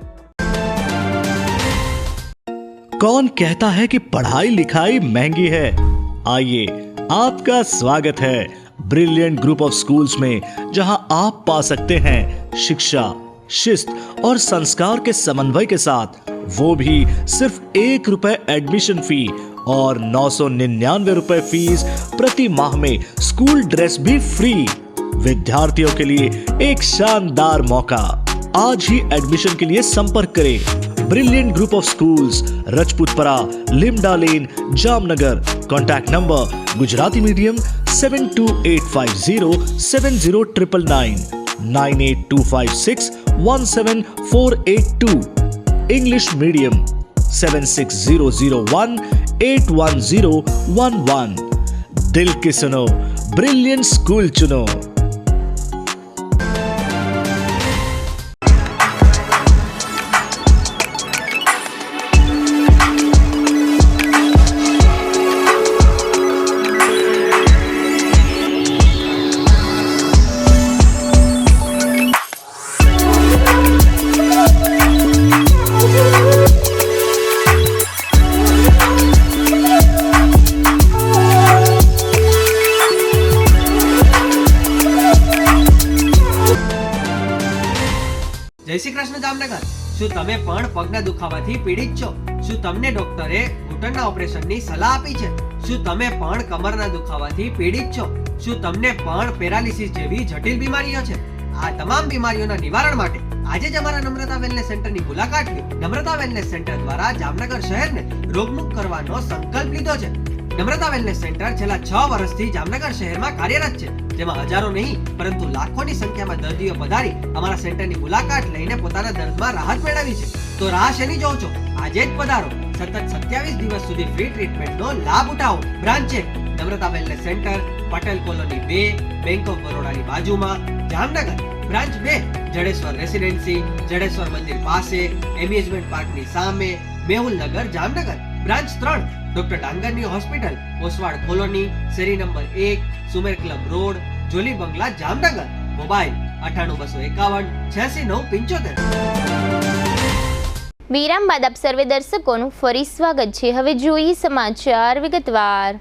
कौन कहता है कि पढ़ाई लिखाई महंगी है? आइए, आपका स्वागत है ब्रिलियंट ग्रुप ऑफ स्कूल्स में, जहां आप पा सकते हैं शिक्षा, शिस्त और संस्कार के समन्वय के साथ, वो भी सिर्फ 1 रुपए एडमिशन फी और 999 रुपए फीस प्रति माह में स्कूल ड्रेस भी फ्री। विद्यार्थियों के लिए एक शानदार मौका। आज ही एडमिशन के लिए संपर्क करें। Brilliant group of schools, Rajputpara, Limda lane, Jamnagar. Contact number Gujarati medium 72850 70999, 98256 17482, English medium 76001 81011। दिल की सुनो, ब्रिलियंट स्कूल चुनो। જય શ્રી કૃષ્ણ જામનગર. શું તમે પણ પગના દુખાવાથી પીડિત છો? શું તમને ડોક્ટરે ઘૂંટણના ઓપરેશનની સલાહ આપી છે? શું તમે પણ કમરના દુખાવાથી પીડિત છો? શું તમને પણ પેરાલિસિસ જેવી જટિલ બીમારીઓ છે? આ તમામ બીમારીઓના નિવારણ માટે આજે જ અમારા નમ્રતા વેલનેસ સેન્ટરની મુલાકાત લો. નમ્રતા વેલનેસ સેન્ટર દ્વારા જામનગર શહેરને રોગમુક્ત કરવાનો સંકલ્પ લીધો છે. નમ્રતા વેલનેસ સેન્ટર છેલ્લા 6 વર્ષથી જામનગર શહેરમાં કાર્યરત છે, જેમાં હજારો નહીં પરંતુ લાખોની સંખ્યામાં દર્દીઓ પધારી અમારા સેન્ટરની મુલાકાત લઈને પોતાના દર્દમાં રાહત મેળવી છે. તો રાહ શેની જોવો છો? આજે જ પધારો. સતત 27 દિવસ સુધી ફ્રી ટ્રીટમેન્ટનો લાભ ઉઠાવો. બ્રાન્ચ છે Namrata wellness centre, Patel colony 2, bank of બરોડાની બાજુમાં, જામનગર. બ્રાન્ચ 2 જડેશ્વર રેસિડેન્સી, જડેશ્વર મંદિર પાસે, એમ્યુઝમેન્ટ પાર્કની સામે, મેહુલનગર, જામનગર. બ્રાન્ચ 3 ડોક્ટર ડાંગરની હોસ્પિટલ, ઓસવાડ કોલોની, શેરી number 1, Sumer club road, Jolly બંગલા, જામનગર. મોબાઈલ 98 251 86 975. વિરામ બાદ આપ સર્વે દર્શકોનું ફરી સ્વાગત છે. હવે જોઈએ સમાચાર વિગતવાર.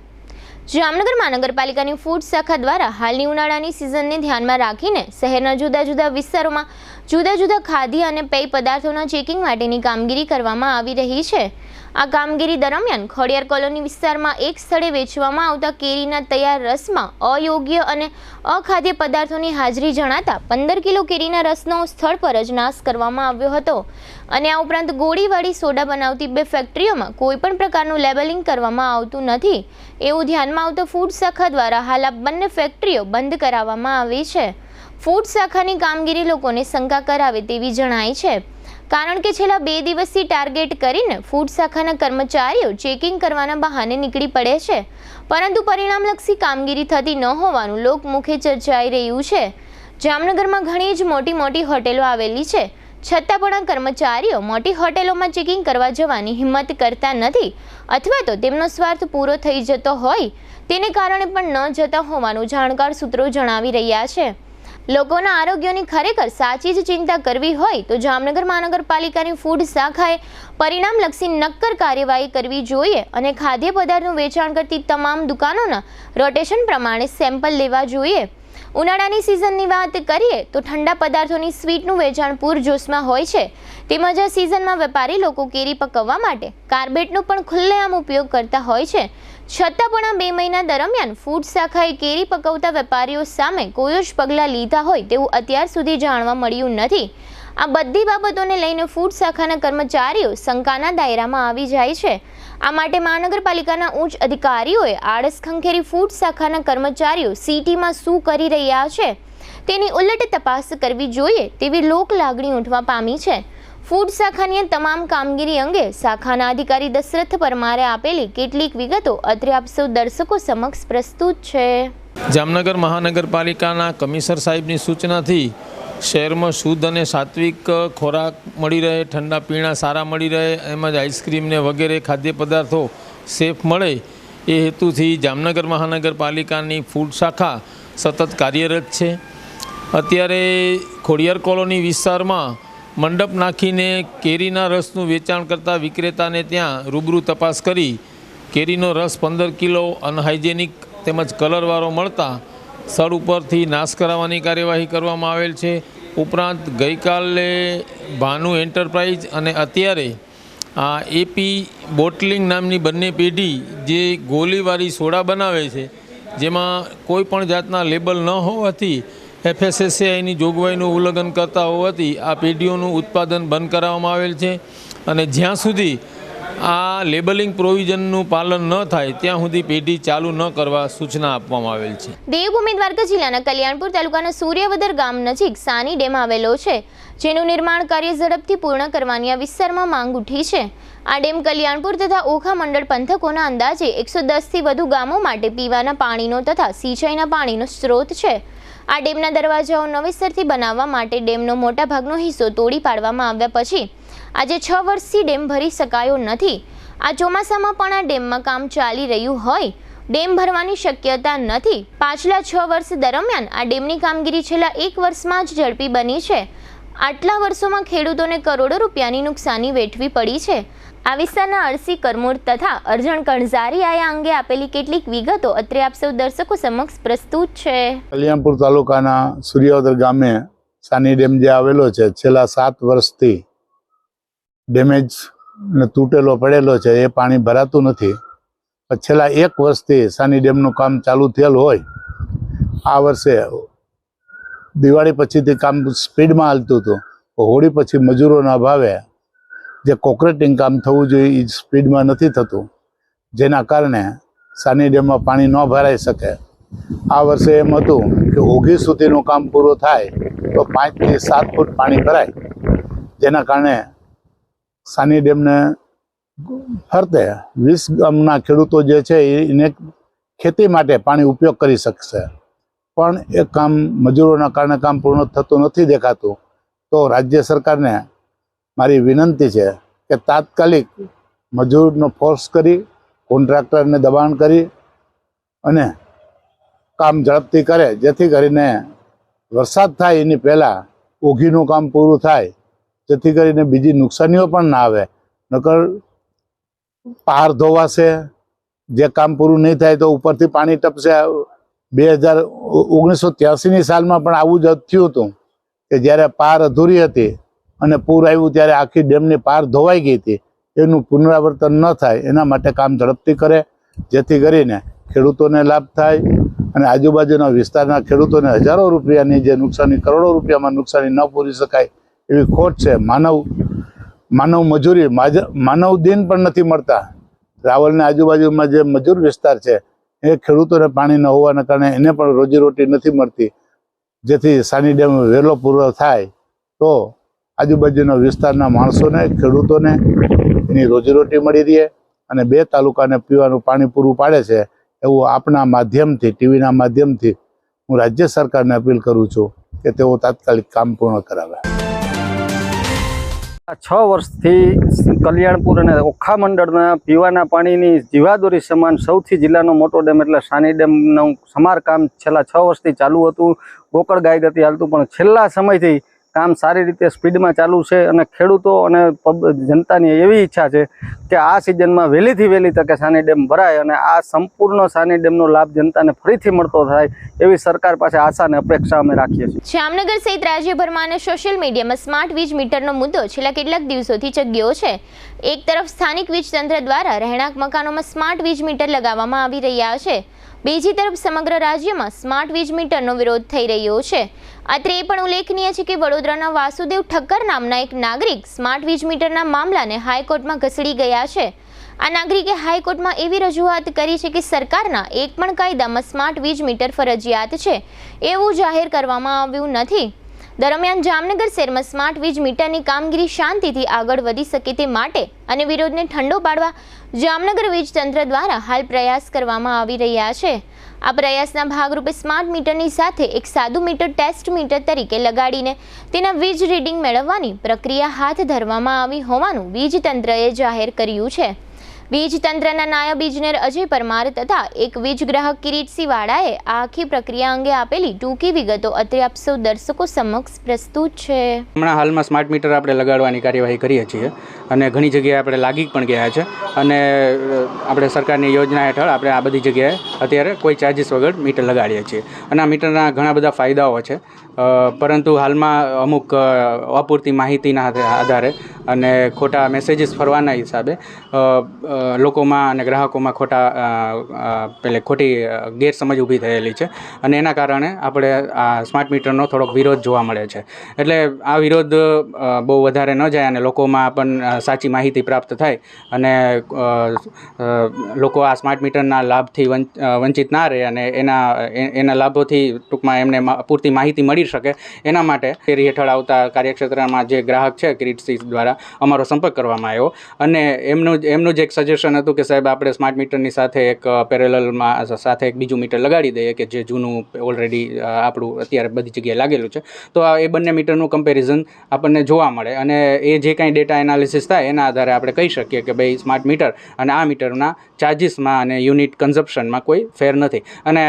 જામનગર મહાનગરપાલિકાની ફૂડ શાખા દ્વારા હાલની ઉનાળાની સિઝનને ધ્યાનમાં રાખીને શહેરના જુદા જુદા વિસ્તારોમાં જુદા જુદા ખાદ્ય અને પેય પદાર્થોના ચેકિંગ માટેની કામગીરી કરવામાં આવી રહી છે. આ કામગીરી દરમિયાન ખોડિયાર કોલોની વિસ્તારમાં એક સ્થળે વેચવામાં આવતા કેરીના તૈયાર રસમાં અયોગ્ય અને અખાદ્ય પદાર્થોની હાજરી જણાતા 15 કિલો કેરીના રસનો સ્થળ પર જ નાશ કરવામાં આવ્યો હતો. અને આ ઉપરાંત ગોળીવાળી સોડા બનાવતી 2 ફેક્ટરીઓમાં કોઈ પણ પ્રકારનું લેબલિંગ કરવામાં આવતું નથી, એવું ધ્યાનમાં આવતા ફૂડ શાખા દ્વારા હાલ આ બંને ફેક્ટરીઓ બંધ કરાવવામાં આવી છે. ફૂડ શાખાની કામગીરી લોકોને શંકા કરાવે તેવી જણાય છે, કારણ કે છેલ્લા 2 દિવસથી ટાર્ગેટ કરીને ફૂડ શાખાના કર્મચારીઓ ચેકિંગ કરવાના બહાને નીકળી પડે છે, પરંતુ પરિણામલક્ષી કામગીરી થતી ન હોવાનું લોકમુખે ચર્ચાઈ રહ્યું છે. જામનગરમાં ઘણી જ મોટી મોટી હોટેલો આવેલી છે, છતાં પણ આ કર્મચારીઓ મોટી હોટેલોમાં ચેકિંગ કરવા જવાની હિંમત કરતા નથી, અથવા તો તેમનો સ્વાર્થ પૂરો થઈ જતો હોય તેને કારણે પણ ન જતા હોવાનું જાણકાર સૂત્રો જણાવી રહ્યા છે. લોકોના આરોગ્યની ખરેખર સાચી જ ચિંતા કરવી હોય તો જામનગર મહાનગરપાલિકાની ફૂડ શાખાએ પરિણામલક્ષી નક્કર કાર્યવાહી કરવી જોઈએ અને ખાદ્ય પદાર્થનું વેચાણ કરતી તમામ દુકાનોના રોટેશન પ્રમાણે સેમ્પલ લેવા જોઈએ. ઉનાળાની સિઝનની વાત કરીએ તો ઠંડા પદાર્થોની સ્વીટનું વેચાણ પૂરજોશમાં હોય છે, તેમજ આ સિઝનમાં વેપારી લોકો કેરી પકવવા માટે કાર્બેટનો પણ ખુલ્લેઆમ ઉપયોગ કરતા હોય છે. છતાં પણ આ 2 મહિના દરમિયાન ફૂડ શાખાએ કેરી પકવતા વેપારીઓ સામે કોઈ જ પગલાં લીધા હોય તેવું અત્યાર સુધી જાણવા મળ્યું નથી. આ બધી બાબતોને લઈને ફૂડ શાખાના કર્મચારીઓ શંકાના દાયરામાં આવી જાય છે. આ માટે મહાનગરપાલિકાના ઉચ્ચ અધિકારીઓએ આળસ ખંખેરી ફૂડ શાખાના કર્મચારીઓ સિટીમાં શું કરી રહ્યા છે તેની ઉલટ તપાસ કરવી જોઈએ તેવી લોક લાગણી ઉઠવા પામી છે. ફૂડ શાખાની તમામ કામગીરી અંગે શાખાના અધિકારી દશરથ પરમારે આપેલી કેટલીક વિગતો અત્રે આપ સૌ દર્શકો સમક્ષ પ્રસ્તુત છે. જામનગર મહાનગરપાલિકાના કમિશનર સાહેબની સૂચનાથી શહેરમાં શુદ્ધ અને સાત્વિક ખોરાક મળી રહે, ઠંડા પીણા સારા મળી રહે, એમજ આઈસ્ક્રીમને વગેરે ખાદ્ય પદાર્થો સેફ મળે એ હેતુથી જામનગર મહાનગરપાલિકાની ફૂડ શાખા સતત કાર્યરત છે. અત્યારે ખોડિયાર કોલોની વિસ્તારમાં મંડપ નાખીને કેરીના રસનું વેચાણ કરતા વિક્રેતાને ત્યાં રૂબરૂ તપાસ કરી કેરીનો રસ 15 કિલો અનહાઇજેનિક તેમજ કલરવાળો મળતા સ્થળ ઉપરથી નાશ કરાવવાની કાર્યવાહી કરવામાં આવેલ છે. ઉપરાંત ગઈકાલે ભાનુ એન્ટરપ્રાઇઝ અને અત્યારે એપી બોટલિંગ નામની બંને પેઢી જે ગોલીવાળી સોડા બનાવે છે, જેમાં કોઈ પણ જાતના લેબલ ન હોવાથી FSSAIની જોગવાઈનું ઉલ્લંઘન કરતા હોવાથી આ પેઢીઓનું ઉત્પાદન બંધ કરાવવામાં આવેલ છે. અને જ્યાં સુધી આ લેબલિંગ પ્રોવિઝનનું પાલન ન થાય ત્યાં સુધી પેઢી ચાલુ ન કરવા સૂચના આપવામાં આવેલ છે. દેવભૂમિ દ્વારકા જિલ્લાના કલ્યાણપુર તાલુકાના સૂર્યવદર ગામ નજીક સાની ડેમ આવેલો છે, જેનું નિર્માણ કાર્ય ઝડપથી પૂર્ણ કરવાની આ વિસ્તારમાં માંગ ઉઠી છે. આ ડેમ કલ્યાણપુર તથા ઓખા મંડળ પંથકોના અંદાજે 110થી વધુ ગામો માટે પીવાના પાણીનો તથા સિંચાઈના પાણીનો સ્ત્રોત છે. આ ડેમના દરવાજાઓ નવેસરથી બનાવવા માટે ડેમનો મોટા ભાગનો હિસ્સો તોડી પાડવામાં આવ્યા પછી આજે 6 વર્ષથી ડેમ ભરી શકાયો નથી. આ ચોમાસામાં પણ આ ડેમમાં કામ ચાલી રહ્યું હોય ડેમ ભરવાની શક્યતા નથી. પાછલા 6 વર્ષ દરમિયાન આ ડેમની કામગીરી છેલ્લા 1 વર્ષમાં જ ઝડપી બની છે. આટલા વર્ષોમાં ખેડૂતોને કરોડો રૂપિયાની નુકસાની વેઠવી પડી છે. આ વિસ્તારના અરસી કરમૂર તથા અરજણ કણઝારીયાએ આ અંગે આપેલી કેટલીક વિગતો અત્રે આપ સૌ દર્શકો સમક્ષ પ્રસ્તુત છે. કલ્યાણપુર તાલુકાના સૂર્યવદર ગામે સાની ડેમ જે આવેલો છે, છેલ્લા 7 વર્ષથી ડેમેજ ને તૂટેલો પડેલો છે, એ પાણી ભરાતું નથી. છેલ્લા 1 વર્ષથી સાની ડેમનું કામ ચાલુ થયેલું હોય. આ વર્ષે દિવાળી પછીથી કામ સ્પીડમાં હાલતું હતું. હોળી પછી મજૂરોના અભાવે જે કોન્ક્રીટિંગ કામ થવું જોઈએ એ સ્પીડમાં નથી થતું, જેના કારણે સાની ડેમમાં પાણી ન ભરાઈ શકે. આ વર્ષે એમ હતું કે ઓગી સુધીનું કામ પૂરું થાય તો 5 થી 7 ફૂટ પાણી ભરાય, જેના કારણે સાની ડેમને ફરતે 20 ગામના ખેડૂતો જે છે એને ખેતી માટે પાણી ઉપયોગ કરી શકશે. પણ એ કામ મજૂરોના કારણે કામ પૂર્ણ થતું નથી દેખાતું. તો રાજ્ય સરકારને મારી વિનંતી છે કે તાત્કાલિક મજૂરનો ફોર્સ કરી, કોન્ટ્રાક્ટરને દબાણ કરી અને કામ ઝડપથી કરે, જેથી કરીને વરસાદ થાય એની પહેલાં ઓઘીનું કામ પૂરું થાય, જેથી કરીને બીજી નુકસાનીઓ પણ ના આવે. નકર પાર ધોવાશે, જે કામ પૂરું નહીં થાય તો ઉપરથી પાણી ટપશે. 1983ની સાલમાં પણ આવું જ થયું હતું કે જ્યારે પાર અધૂરી હતી અને પૂર આવ્યું ત્યારે આખી ડેમની પાર ધોવાઈ ગઈ હતી. એનું પુનરાવર્તન ન થાય એના માટે કામ ઝડપથી કરે, જેથી કરીને ખેડૂતોને લાભ થાય અને આજુબાજુના વિસ્તારના ખેડૂતોને હજારો રૂપિયાની જે નુકસાની, કરોડો રૂપિયામાં નુકસાની ન પૂરી શકાય એવી ખોટ છે. માનવ મજૂરી, માનવ દિન પણ નથી મળતા. રાવલની આજુબાજુમાં જે મજૂર વિસ્તાર છે એ ખેડૂતોને પાણી ન હોવાના કારણે એને પણ રોજીરોટી નથી મળતી. જેથી સાની ડેમ વહેલો પૂરો થાય તો આજુબાજુના વિસ્તારના માણસોને, ખેડૂતોને એની રોજીરોટી મળી રહે અને 2 તાલુકાને પીવાનું પાણી પૂરું પાડે છે. એવું આપના માધ્યમથી, ટીવીના માધ્યમથી હું રાજ્ય સરકારને અપીલ કરું છું કે તેઓ તાત્કાલિક કામ પૂર્ણ કરાવે. 6 વર્ષથી કલ્યાણપુર અને ઓખા મંડળના પીવાના પાણીની જીવાદોરી સમાન સૌથી જિલ્લાનો મોટો ડેમ એટલે સાની ડેમનું સમારકામ છેલ્લા 6 વર્ષથી ચાલુ હતું. ગોકળ ગાય ગતિ હાલતું, પણ છેલ્લા સમયથી કામ સારી રીતે સ્પીડમાં ચાલુ છે અને ખેડૂતો અને જનતાની એવી ઈચ્છા છે કે આ સિઝનમાં વહેલીથી વહેલી તકે સાની ડેમ ભરાય અને આ સંપૂર્ણ સાની ડેમનો લાભ જનતાને ફરીથી મળતો થાય એવી સરકાર પાસે આશા અને અપેક્ષા અમે રાખીએ છીએ. જામનગર સહિત રાજ્યભરમાં અને સોશિયલ મીડિયામાં સ્માર્ટ વીજ મીટરનો મુદ્દો છેલ્લા કેટલાક દિવસોથી ચગ્યો છે. એક તરફ સ્થાનિક વીજ તંત્ર દ્વારા રહેણાંક મકાનોમાં સ્માર્ટ વીજ મીટર લગાવવામાં આવી રહ્યા છે, બીજી તરફ સમગ્ર રાજ્યમાં સ્માર્ટ વીજ મીટરનો વિરોધ થઈ રહ્યો છે. અત્રે એ પણ ઉલ્લેખનીય છે કે વડોદરાના વાસુદેવ ઠક્કર નામના એક નાગરિક સ્માર્ટ વીજ મીટરના મામલાને હાઈકોર્ટમાં ઘસડી ગયા છે. આ નાગરિકે હાઈકોર્ટમાં એવી રજૂઆત કરી છે કે સરકારના એક પણ કાયદામાં સ્માર્ટ વીજ મીટર ફરજિયાત છે એવું જાહેર કરવામાં આવ્યું નથી. દરમિયાન જામનગર શહેરમાં સ્માર્ટ વીજ મીટરની કામગીરી શાંતિથી આગળ વધી શકે તે માટે અને વિરોધને ઠંડો પાડવા જામનગર વીજ તંત્ર દ્વારા હાલ પ્રયાસ કરવામાં આવી રહ્યા છે. આ પ્રયાસના ભાગરૂપે સ્માર્ટ મીટરની સાથે એક સાદું મીટર ટેસ્ટ મીટર તરીકે લગાડીને તેના વીજ રીડિંગ મેળવવાની પ્રક્રિયા હાથ ધરવામાં આવી હોવાનું વીજ તંત્રએ જાહેર કર્યું છે. વીજ તંત્રના નાયબ ઇજનેર અજય પરમાર તથા એક વીજ ગ્રાહક કિરીટસિંહ વાળાએ આ આખી પ્રક્રિયા અંગે આપેલી ટૂંકી વિગતો અત્રે આપ સૌ દર્શકો સમક્ષ પ્રસ્તુત છે. હમણાં હાલમાં સ્માર્ટ મીટર આપણે લગાડવાની કાર્યવાહી કરીએ છીએ અને ઘણી જગ્યાએ આપણે લાગી પણ ગયા છે અને આપણે સરકારની યોજના હેઠળ આપણે આ બધી જગ્યાએ અત્યારે કોઈ ચાર્જિસ વગર મીટર લગાડીએ છીએ અને આ મીટરના ઘણા બધા ફાયદાઓ છે. પરંતુ હાલમાં અમુક અપૂરતી માહિતીના આધારે અને ખોટા મેસેજીસ ફરવાના હિસાબે લોકોમાં અને ગ્રાહકોમાં ખોટી ગેરસમજ ઊભી થયેલી છે અને એના કારણે આપણે આ સ્માર્ટ મીટરનો થોડોક વિરોધ જોવા મળે છે. એટલે આ વિરોધ બહુ વધારે ન જાય અને લોકોમાં પણ સાચી માહિતી પ્રાપ્ત થાય અને લોકો આ સ્માર્ટ મીટરના લાભથી વંચિત ના રહે અને એના લાભોથી ટૂંકમાં એમને પૂરતી માહિતી મળી શકે એના માટે શેરી હેઠળ આવતા કાર્યક્ષેત્રમાં જે ગ્રાહક છે કિરીટસિંહ દ્વારા અમારો સંપર્ક કરવામાં આવ્યો અને એમનું જ એક સજેશન હતું કે સાહેબ આપણે સ્માર્ટ મીટરની સાથે એક પેરેલલમાં સાથે એક બીજું મીટર લગાડી દઈએ કે જે જૂનું ઓલરેડી આપણું અત્યારે બધી જગ્યાએ લાગેલું છે. તો એ બંને મીટરનું કમ્પેરિઝન આપણને જોવા મળે અને એ જે કાંઈ ડેટા એનાલિસિસ થાય એના આધારે આપણે કહી શકીએ કે ભાઈ સ્માર્ટ મીટર અને આ મીટરના ચાર્જિસમાં અને યુનિટ કન્ઝપ્શનમાં કોઈ ફેર નથી. અને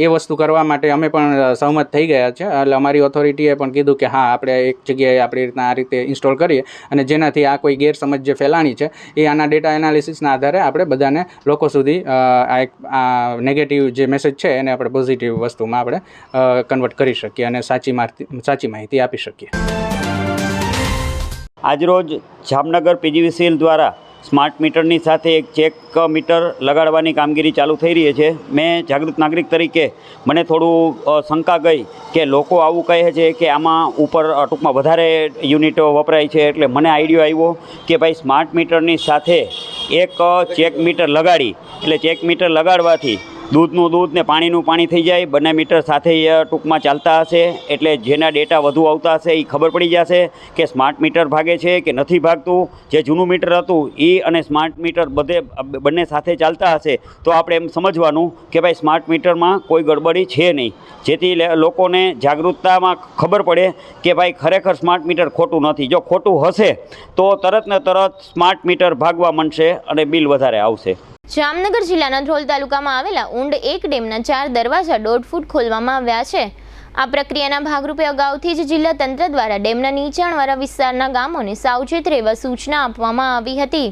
એ વસ્તુ કરવા માટે અમે પણ સહમત થઈ ગયા છે. એટલે અમારી ઓથોરિટીએ પણ કીધું કે હા આપણે એક જગ્યાએ આપણી રીતના આ રીતે ઇન્સ્ટોલ કરીએ અને જેનાથી આ કોઈ ગેરસમજ જે ફેલાણી છે એ આના ડેટા એનાલિસિસના આધારે આપણે બધાને લોકો સુધી આ નેગેટિવ જે મેસેજ છે એને આપણે પોઝિટિવ વસ્તુમાં આપણે કન્વર્ટ કરી શકીએ અને સાચી માહિતી આપી શકીએ. આજરોજ જામનગર પીજીવીસીએલ દ્વારા સ્માર્ટ મીટરની સાથે એક ચેક મીટર લગાડવાની કામગીરી ચાલુ થઈ રહી છે. મેં જાગૃત નાગરિક તરીકે મને થોડું શંકા ગઈ કે લોકો આવું કહે છે કે આમાં ઉપર ટૂંકમાં વધારે યુનિટો વપરાય છે. એટલે મને આઈડિયો આવ્યો કે ભાઈ સ્માર્ટ મીટરની સાથે એક ચેક મીટર લગાડી એટલે ચેક મીટર લગાડવાથી દૂધનું દૂધ ને પાણીનું પાણી થઈ જાય. બંને મીટર સાથે ટૂંકમાં ચાલતા હશે એટલે જેના ડેટા વધુ આવતા હશે એ ખબર પડી જશે કે સ્માર્ટ મીટર ભાગે છે કે નથી ભાગતું. જે જૂનું મીટર હતું એ અને સ્માર્ટ મીટર બંને સાથે ચાલતા હશે તો આપણે એમ સમજવાનું કે ભાઈ સ્માર્ટ મીટરમાં કોઈ ગડબડી છે નહીં, જેથી લોકોને જાગૃતતામાં ખબર પડે કે ભાઈ ખરેખર સ્માર્ટ મીટર ખોટું નથી. જો ખોટું હશે તો તરત ને તરત સ્માર્ટ મીટર ભાગવા માંડશે અને બિલ વધારે આવશે. જામનગર જિલ્લાના ધ્રોલ તાલુકામાં આવેલા ઊંડ એક ડેમના 4 દરવાજા 1.5 ફૂટ ખોલવામાં આવ્યા છે. આ પ્રક્રિયાના ભાગરૂપે અગાઉથી જ જિલ્લા તંત્ર દ્વારા ડેમના નીચાણવાળા વિસ્તારના ગામોને સાવચેત રહેવા સૂચના આપવામાં આવી હતી.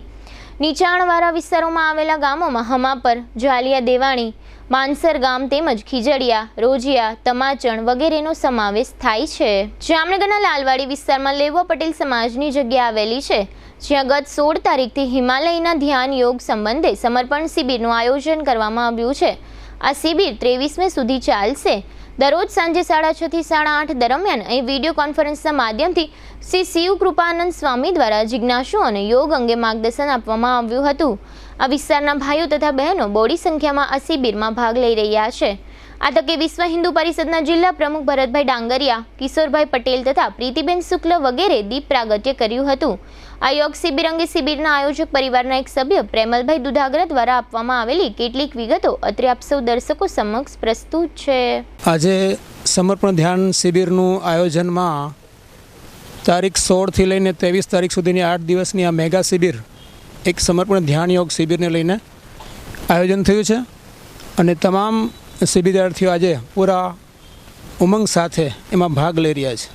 નીચાણવાળા વિસ્તારોમાં આવેલા ગામોમાં હમાપર, જાલિયા દેવાણી, માનસર ગામ તેમજ ખીજડીયા, રોજિયા, તમાચણ વગેરેનો સમાવેશ થાય છે. જામનગરના લાલવાડી વિસ્તારમાં લેવા પટેલ સમાજની જગ્યા આવેલી છે, જ્યાં ગત 16 તારીખથી હિમાલયના ધ્યાન યોગ સંબંધે સમર્પણ શિબિરનું આયોજન કરવામાં આવ્યું છે. આ શિબિર 23 મે સુધી ચાલશે. દરરોજ સાંજે 6:30 થી 8:30 દરમિયાન અહીં વિડીયો કોન્ફરન્સના માધ્યમથી શ્રી શિવ કૃપાનંદ સ્વામી દ્વારા જિજ્ઞાસુઓને યોગ અંગે માર્ગદર્શન આપવામાં આવ્યું હતું. આ વિસ્તારના ભાઈઓ તથા બહેનો બોડી સંખ્યામાં આ શિબિરમાં ભાગ લઈ રહ્યા છે. આ તકે વિશ્વ હિન્દુ પરિષદના જિલ્લા પ્રમુખ ભરતભાઈ ડાંગરિયા, કિશોરભાઈ પટેલ તથા પ્રીતિબેન શુક્લ વગેરે દીપ પ્રાગટ્ય કર્યું હતું. આ યોગ શિબિર અંગે શિબિરના આયોજક પરિવારના એક સભ્ય પ્રેમલભાઈ દુધાગરા દ્વારા આપવામાં આવેલી કેટલીક વિગતો અત્રે આપ સૌ દર્શકો સમક્ષ પ્રસ્તુત છે. આજે સમર્પણ ધ્યાન શિબિરનું આયોજનમાં તારીખ 16 થી લઈને 23 તારીખ સુધીની 8 દિવસની આ મેગા શિબિર એક સમર્પણ ધ્યાન યોગ શિબિરને લઈને આયોજન થયું છે અને તમામ શિબિરાર્થીઓ આજે પૂરા ઉમંગ સાથે એમાં ભાગ લઈ રહ્યા છે.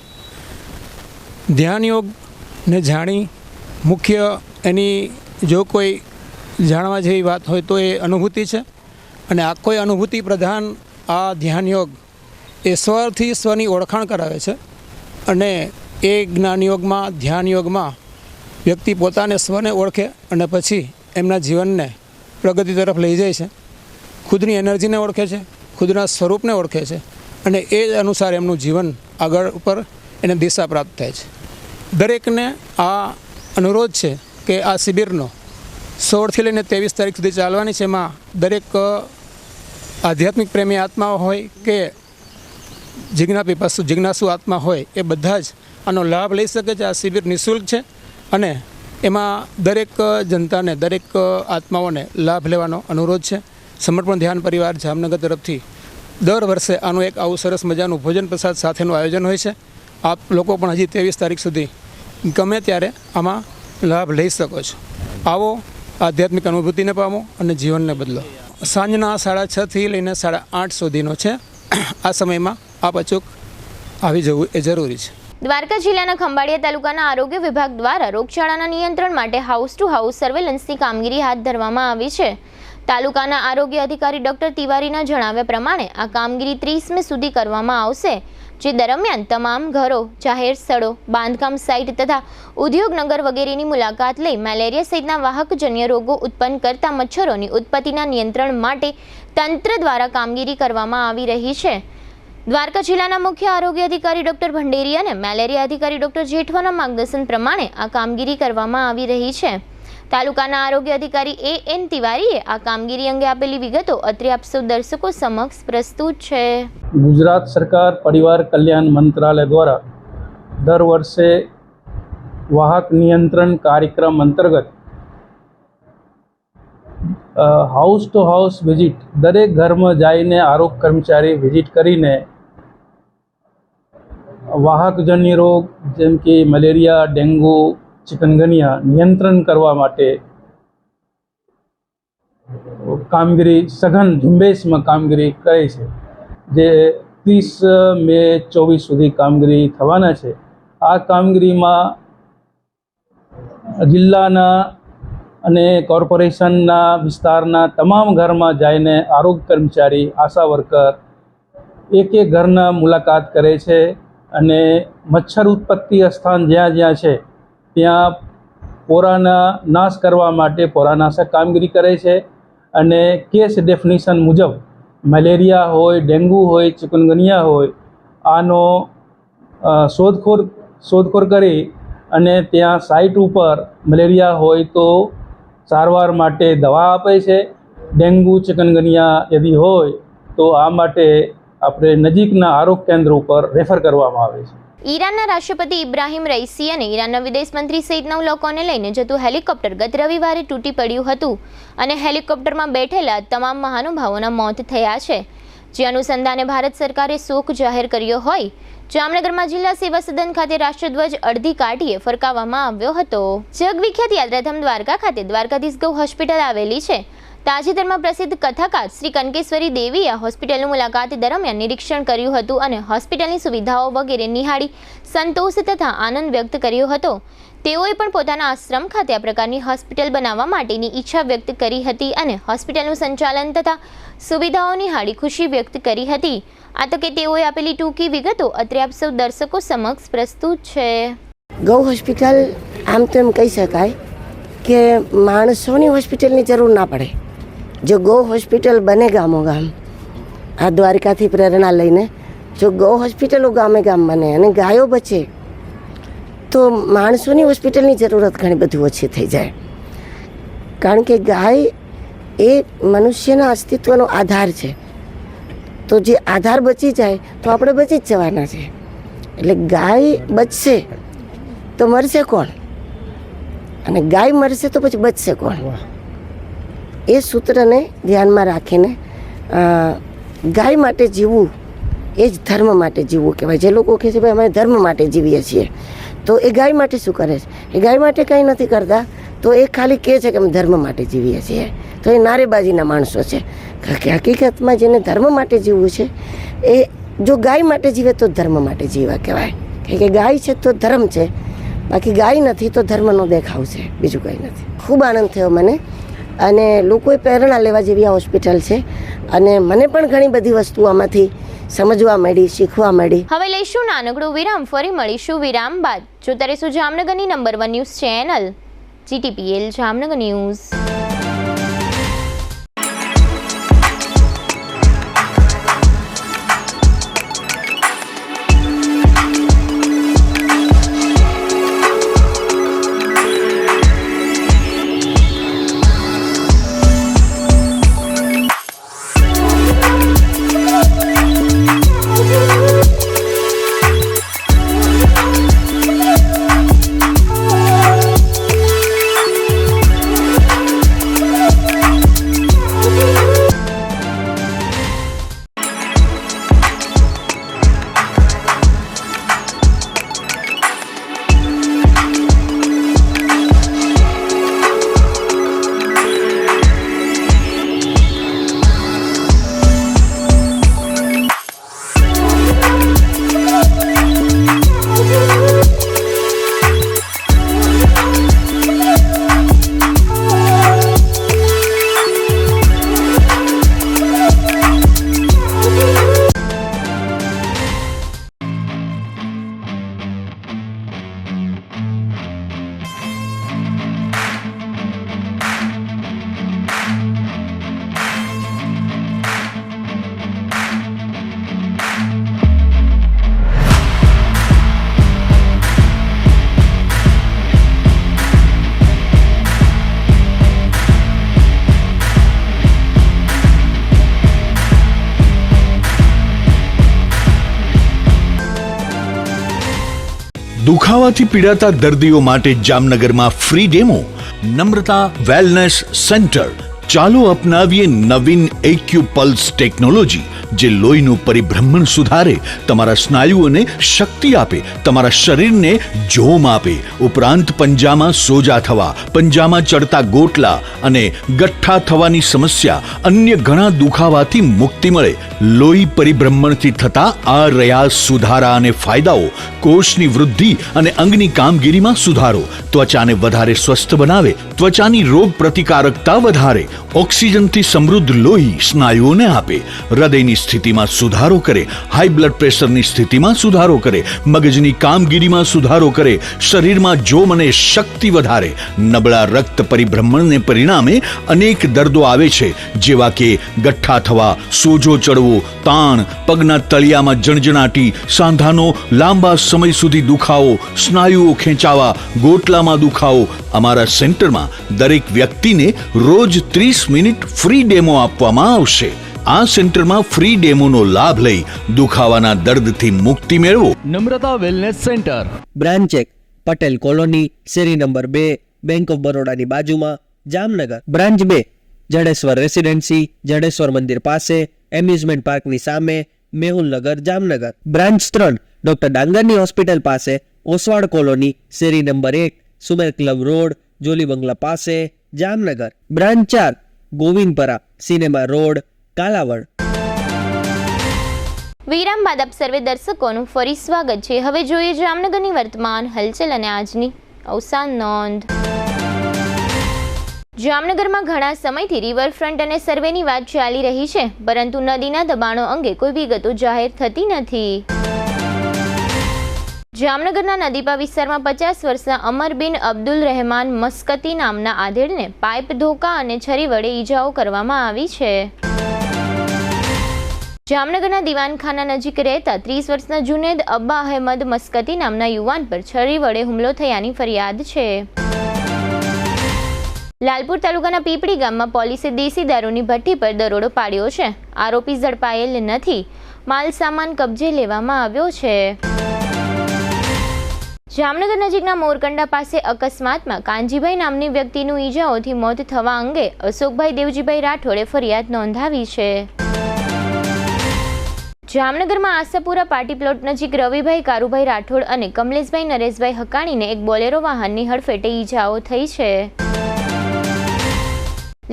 ધ્યાન યોગને જાણી મુખ્ય એની જો કોઈ જાણવા જેવી વાત હોય તો એ અનુભૂતિ છે અને આ કોઈ અનુભૂતિ પ્રધાન આ ધ્યાન યોગ એ સ્વથી સ્વની ઓળખાણ કરાવે છે અને એ જ્ઞાન યોગમાં ધ્યાન યોગમાં વ્યક્તિ પોતાને સ્વને ઓળખે અને પછી એમના જીવનને પ્રગતિ તરફ લઈ જાય છે. ખુદની એનર્જીને ઓળખે છે, ખુદના સ્વરૂપને ઓળખે છે અને એ અનુસાર એમનું જીવન આગળ ઉપર એને દિશા પ્રાપ્ત થાય છે. દરેકને આ અનુરોધ છે કે આ શિબિરનો 16થી લઈને 23 તારીખ સુધી ચાલવાની છે. એમાં દરેક આધ્યાત્મિક પ્રેમી આત્માઓ હોય કે જિજ્ઞાસુ આત્મા હોય એ બધા જ આનો લાભ લઈ શકે છે. આ શિબિર નિઃશુલ્ક છે અને એમાં દરેક જનતાને, દરેક આત્માઓને લાભ લેવાનો અનુરોધ છે. સમર્પણ ધ્યાન પરિવાર જામનગર તરફથી દર વર્ષે આનું એક આવું સરસ મજાનું ભોજન પ્રસાદ સાથેનું આયોજન હોય છે. આપ લોકો પણ હજી 23 તારીખ સુધી ગમે ત્યારે આમાં લાભ લઈ શકો છો. આવો, આધ્યાત્મિક અનુભૂતિને પામો અને જીવનને બદલો. સાંજના 6:30થી લઈને 8:30 સુધીનો છે. આ સમયમાં આપ અચૂક આવી જવું એ જરૂરી છે. દ્વારકા જિલ્લાના ખંભાળિયા તાલુકાના આરોગ્ય વિભાગ દ્વારા રોગચાળાના નિયંત્રણ માટે હાઉસ ટુ હાઉસ સર્વેલન્સની કામગીરી હાથ ધરવામાં આવી છે. તાલુકાના આરોગ્ય અધિકારી ડોક્ટર તિવારીના જણાવ્યા પ્રમાણે આ કામગીરી 30 મે સુધી કરવામાં આવશે, જે દરમિયાન તમામ ઘરો, જાહેર સ્થળો, બાંધકામ સાઇટ તથા ઉદ્યોગનગર વગેરેની મુલાકાત લઈ મેલેરિયા સહિતના વાહકજન્ય રોગો ઉત્પન્ન કરતા મચ્છરોની ઉત્પત્તિના નિયંત્રણ માટે તંત્ર દ્વારા કામગીરી કરવામાં આવી રહી છે. દ્વારકા જિલ્લાના મુખ્ય આરોગ્ય અધિકારી ડોક્ટર ભંડેરી અને મેલેરિયા અધિકારી ડોક્ટર જેઠવાના માર્ગદર્શન પ્રમાણે આ કામગીરી કરવામાં આવી રહી છે. તાલુકાના આરોગ્ય અધિકારી A.N. તિવારીએ આ કામગીરી અંગે આપેલી વિગતો અત્રે આપ સૌ દર્શકો સમક્ષ પ્રસ્તુત છે. ગુજરાત સરકાર પરિવાર કલ્યાણ મંત્રાલય દ્વારા દર વર્ષે વાહક નિયંત્રણ કાર્યક્રમ અંતર્ગત હાઉસ ટુ હાઉસ વિઝિટ, દરેક ઘરમાં જઈને આરોગ્ય કર્મચારી વિઝિટ કરીને વાહકજન્ય રોગ જેમ કે મલેરિયા, ડેન્ગુ, ચિકનગુનિયા નિયંત્રણ કરવા માટે કામગીરી સઘન ઝુંબેશમાં કામગીરી કરે છે, જે 30 મે 24 સુધી કામગીરી થવાના છે. આ કામગીરીમાં જિલ્લાના અને કોર્પોરેશનના વિસ્તારના તમામ ઘરમાં જઈને આરોગ્ય કર્મચારી, આશા વર્કર એક ઘરના મુલાકાત કરે છે અને મચ્છર ઉત્પત્તિ સ્થાન જ્યાં જ્યાં છે ત્યાં પોરાના નાશ કરવા માટે પોરાનાશક કામગીરી કરે છે અને કેસ ડેફિનેશન મુજબ મલેરિયા હોય, ડેન્ગુ હોય, ચિકનગુનિયા હોય, આનો શોધખોળ કરી અને ત્યાં સાઇટ ઉપર મલેરિયા હોય તો સારવાર માટે દવા આપે છે. ડેન્ગુ, ચિકનગુનિયા યદી હોય તો આ માટે આપણે નજીકના આરોગ્ય કેન્દ્ર ઉપર રેફર કરવામાં આવે છે. ઈરાનના રાષ્ટ્રપતિ ઇબ્રાહિમ રઈસી અને ઈરાનના વિદેશ મંત્રી સહિત 9 લોકોને લઈને જતું હેલિકોપ્ટર ગત રવિવારે તૂટી પડ્યું હતું અને હેલિકોપ્ટરમાં બેઠેલા તમામ મહાનુભાવોના મોત થયા છે, જે અનુસંધાને ભારત સરકારે શોક જાહેર કર્યો હોય. જામનગરમાં જિલ્લા સેવા સદન ખાતે રાષ્ટ્રધ્વજ અડધી કાઢીએ ફરકાવવામાં આવ્યો હતો. જગવિખ્યાત યાત્રાધામ દ્વારકા ખાતે દ્વારકાધીશ ગૌ હોસ્પિટલ આવેલી છે. તાજેતરમાં પ્રસિદ્ધ કથાકાર શ્રી કનકેશ્વરી દેવીએ હોસ્પિટલની મુલાકાત દરમિયાન નિરીક્ષણ કર્યું હતું અને હોસ્પિટલની સુવિધાઓ વગેરે નિહાળી સંતોષ તથા આનંદ વ્યક્ત કર્યો હતો. તેઓએ પણ પોતાના આશ્રમ ખાતે આ પ્રકારની હોસ્પિટલ બનાવવા માટેની ઈચ્છા વ્યક્ત કરી હતી અને હોસ્પિટલનું સંચાલન તથા સુવિધાઓ નિહાળી ખુશી વ્યક્ત કરી હતી. આ તકે તેઓએ આપેલી ટૂંકી વિગતો અત્રે આપ સૌ દર્શકો સમક્ષ પ્રસ્તુત છે. ગૌ હોસ્પિટલ આમ તો એમ કહી શકાય કે માણસોની હોસ્પિટલની જરૂર ના પડે. જો ગૌ હોસ્પિટલ બને ગામો ગામ, આ દ્વારકાથી પ્રેરણા લઈને જો ગૌ હોસ્પિટલો ગામે ગામ બને અને ગાયો બચે તો માણસોની હોસ્પિટલની જરૂરત ઘણી બધી ઓછી થઈ જાય. કારણ કે ગાય એ મનુષ્યના અસ્તિત્વનો આધાર છે. તો જે આધાર બચી જાય તો આપણે બચી જ જવાના છે. એટલે ગાય બચશે તો મરશે કોણ, અને ગાય મરશે તો પછી બચશે કોણ? એ સૂત્રને ધ્યાનમાં રાખીને ગાય માટે જીવવું એ જ ધર્મ માટે જીવવું કહેવાય. જે લોકો કહે છે ભાઈ અમે ધર્મ માટે જીવીએ છીએ, તો એ ગાય માટે શું કરે છે? એ ગાય માટે કંઈ નથી કરતા, તો એ ખાલી કહે છે કે અમે ધર્મ માટે જીવીએ છીએ. તો એ નારેબાજીના માણસો છે. કે હકીકતમાં જેને ધર્મ માટે જીવવું છે એ જો ગાય માટે જીવે તો ધર્મ માટે જીવા કહેવાય. કે ગાય છે તો ધર્મ છે, બાકી ગાય નથી તો ધર્મનો દેખાવ છે, બીજું કંઈ નથી. ખૂબ આનંદ થયો મને અને લોકોએ પ્રેરણા લેવા જેવી આ હોસ્પિટલ છે અને મને પણ ઘણી બધી વસ્તુઓ આમાંથી સમજવા મળી, શીખવા મળી. હવે લઈશું નાનકડું વિરામ, ફરી મળીશું વિરામ બાદ. જોતા રહેશું જામનગરની number 1 news channel GTPL Jamnagar news. દુખાવાથી પીડાતા દર્દીઓ માટે જામનગરમાં free demo. Namrata wellness centre. ચાલો અપનાવીએ નવીન એક્યુપલ્સ ટેકનોલોજી, જે લોહીનું પરિભ્રમણ સુધારે, તમારા સ્નાયુઓને શક્તિ આપે, તમારા શરીરને જોમ આપે. ઉપરાંત પંજામાં સોજા થવા, પંજામાં ચડતા ગોટલા અને ગઠ્ઠા થવાની સમસ્યા, અન્ય ઘણા દુખાવાથી મુક્તિ મળે. લોહી પરિભ્રમણથી થતા આ રહ્યા સુધારા અને ફાયદાઓ. કોષની વૃદ્ધિ અને અંગની કામગીરીમાં સુધારો, ત્વચાને વધારે સ્વસ્થ બનાવે, ત્વચાની રોગ પ્રતિકારકતા વધારે, ઓક્સિજનથી સમૃદ્ધ લોહી સ્નાયુઓને આપે, હૃદયની સ્થિતિમાં સુધારો કરે, હાઈ બ્લડ પ્રેશરની સ્થિતિમાં સુધારો કરે, મગજની કામગીરીમાં સુધારો કરે, શરીરમાં જોમ અને શક્તિ વધારે. નબળા રક્ત પરિભ્રમણને પરિણામે અનેક દર્દો આવે છે, જેવા કે ગઠ્ઠા થવા, સોજો ચડવો, તાણ, પગના તળિયામાં જણજણાટી, સાંધાનો લાંબા સમય સુધી દુખાવો, સ્નાયુઓ ખેંચાવા, ગોટલામાં દુખાવો. અમારા સેન્ટરમાં દરેક વ્યક્તિને રોજ 30 મિનિટ ફ્રી ડેમો આપવામાં આવશે. આ સેન્ટરમાં ફ્રી ડેમોનો લાભ લઈ દુખાવાના દર્દથી મુક્તિ મેળવો. Namrata wellness centre, branch 1, Patel colony, શેરી નંબર 2, બેંક ઓફ બરોડાની બાજુમાં, જામનગર. બ્રાન્ચ 2, જડેશ્વર રેસિડેન્સી, જડેશ્વર મંદિર પાસે, એમ્યુઝમેન્ટ પાર્કની સામે, મેહુલનગર, જામનગર. બ્રાન્ચ 3, ડોક્ટર ડાંગરની હોસ્પિટલ પાસે, ઓસવાડ કોલોની, શેરી number 1, Sumer club road, Jolly બંગલા પાસે, Jamnagar. Branch 4, Govindpara, cinema road, Kalavad. વિરામ બાદ આપ સર્વે દર્શકોનું ફરી સ્વાગત છે. હવે જોઈએ જામનગરની વર્તમાન હલચલ અને આજની અવસાન નોંધ. જામનગરમાં ઘણા સમયથી રિવરફ્રન્ટ અને સર્વેની વાત ચાલી રહી છે, પરંતુ નદીના દબાણો અંગે કોઈ વિગતો જાહેર થતી નથી. જામનગરના નદીપા વિસ્તારમાં 50 વર્ષના અમરબિન અબ્દુલ રહેમાન મસ્કતી નામના આધેડને પાઇપ ધોકા અને છરી વડે ઈજાઓ કરવામાં આવી છે. જામનગરના દીવાનખાના નજીક રહેતા 30 વર્ષના જુનેદ અબ્બા અહેમદ મસ્કતી નામના યુવાન પર છરી વડે હુમલો થયાની ફરિયાદ છે. લાલપુર તાલુકાના પીપળી ગામમાં પોલીસે દેશી દારૂની ભઠ્ઠી પર દરોડો પાડ્યો છે. આરોપી ઝડપાયેલ નથી. માલ સામાન કબજે લેવામાં આવ્યો છે. જામનગર નજીકના મોરકંડા પાસે અકસ્માતમાં કાનજીભાઈ નામની વ્યક્તિનું ઈજાઓથી મોત થવા અંગે અશોકભાઈ દેવજીભાઈ રાઠોડે ફરિયાદ નોંધાવી છે. જામનગરમાં આશાપુરા પાર્ટી પ્લોટ નજીક રવિભાઈ કારુભાઈ રાઠોડ અને કમલેશભાઈ નરેશભાઈ હકાણીને એક બોલેરો વાહનની હડફેટે ઈજાઓ થઈ છે.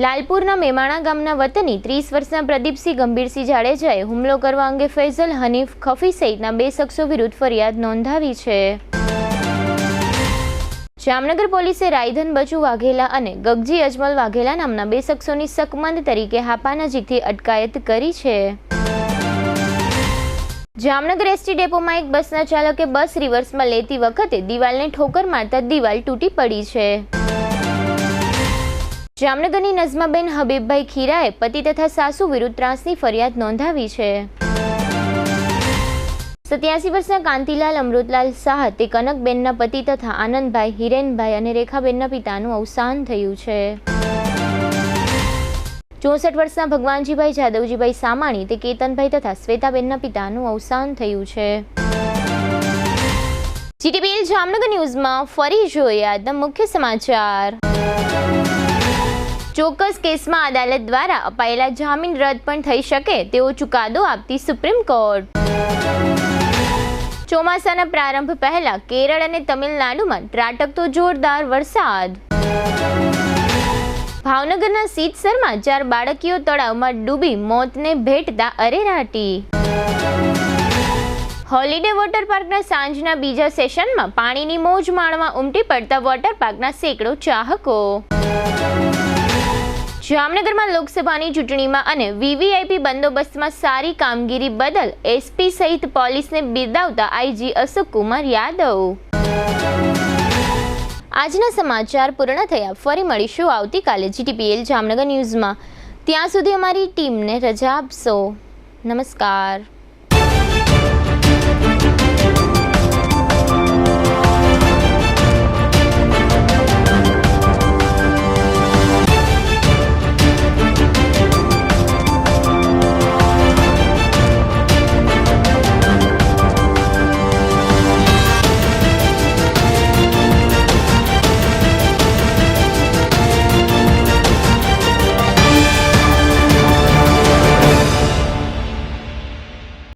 લાલપુરના મેમાણા ગામના વતની 30 વર્ષના પ્રદીપસિંહ ગંભીરસિંહ જાડેજાએ હુમલો કરવા અંગે ફૈઝલ હનીફ ખફી સહિતના 2 શખ્સો વિરુદ્ધ ફરિયાદ નોંધાવી છે. જામનગર પોલીસે રાયધન બચુ વાઘેલા અને ગગજી અજમલ વાઘેલા નામના 2 શખ્સોની શકમંદ તરીકે હાપા નજીકથી અટકાયત કરી છે. જામનગર એસટી ડેપોમાં એક બસના ચાલકે બસ રિવર્સમાં લેતી વખતે દિવાલને ઠોકર મારતા દિવાલ તૂટી પડી છે. જામનગરની નઝમાબેન હબીબભાઈ ખીરાએ પતિ તથા સાસુ વિરુદ્ધ ત્રાસની ફરિયાદ નોંધાવી છે. 87 વર્ષના કાંતિલાલ અમૃતલાલ શાહ તે કનકબેનના પતિ તથા આનંદભાઈ, હિરેનભાઈ અને રેખાબેનના પિતાનું અવસાન થયું છે. 64 વર્ષના ભગવાનજીભાઈ જાદવજીભાઈ સામાણી તે કેતનભાઈ તથા શ્વેતાબેનના પિતાનું અવસાન થયું છે. જીટીપીએલ જામનગર ન્યૂઝમાં ફરી જોઈએ આજના મુખ્ય સમાચાર. ચોક્કસ કેસમાં અદાલત દ્વારા અપાયેલા જામીન રદ પણ થઈ શકે તેવો ચુકાદો આપતી સુપ્રીમ કોર્ટ. ચોમાસાના પ્રારંભ પહેલા કેરળ અને તમિલનાડુમાં ત્રાટકતો જોરદાર વરસાદ. ભાવનગરના સીતસરમાં 4 બાળકીઓ તળાવમાં ડૂબી મોતને ભેટતા અરેરાટી. હોલિડે વોટર પાર્કના સાંજના બીજા સેશનમાં પાણીની મોજ માણવા ઉમટી પડતા વોટર પાર્કના સેંકડો ચાહકો. જામનગરમાં લોકસભાની ચૂંટણીમાં અને વીવીઆઈપી બંદોબસ્તમાં સારી કામગીરી બદલ એસપી સહિત પોલીસને બિરદાવતા આઈજી અશોક કુમાર યાદવ. આજના સમાચાર પૂર્ણ થયા. ફરી મળીશું આવતીકાલે જીટીપીએલ જામનગર ન્યૂઝમાં. ત્યાં સુધી અમારી ટીમને રજા આપશો. નમસ્કાર.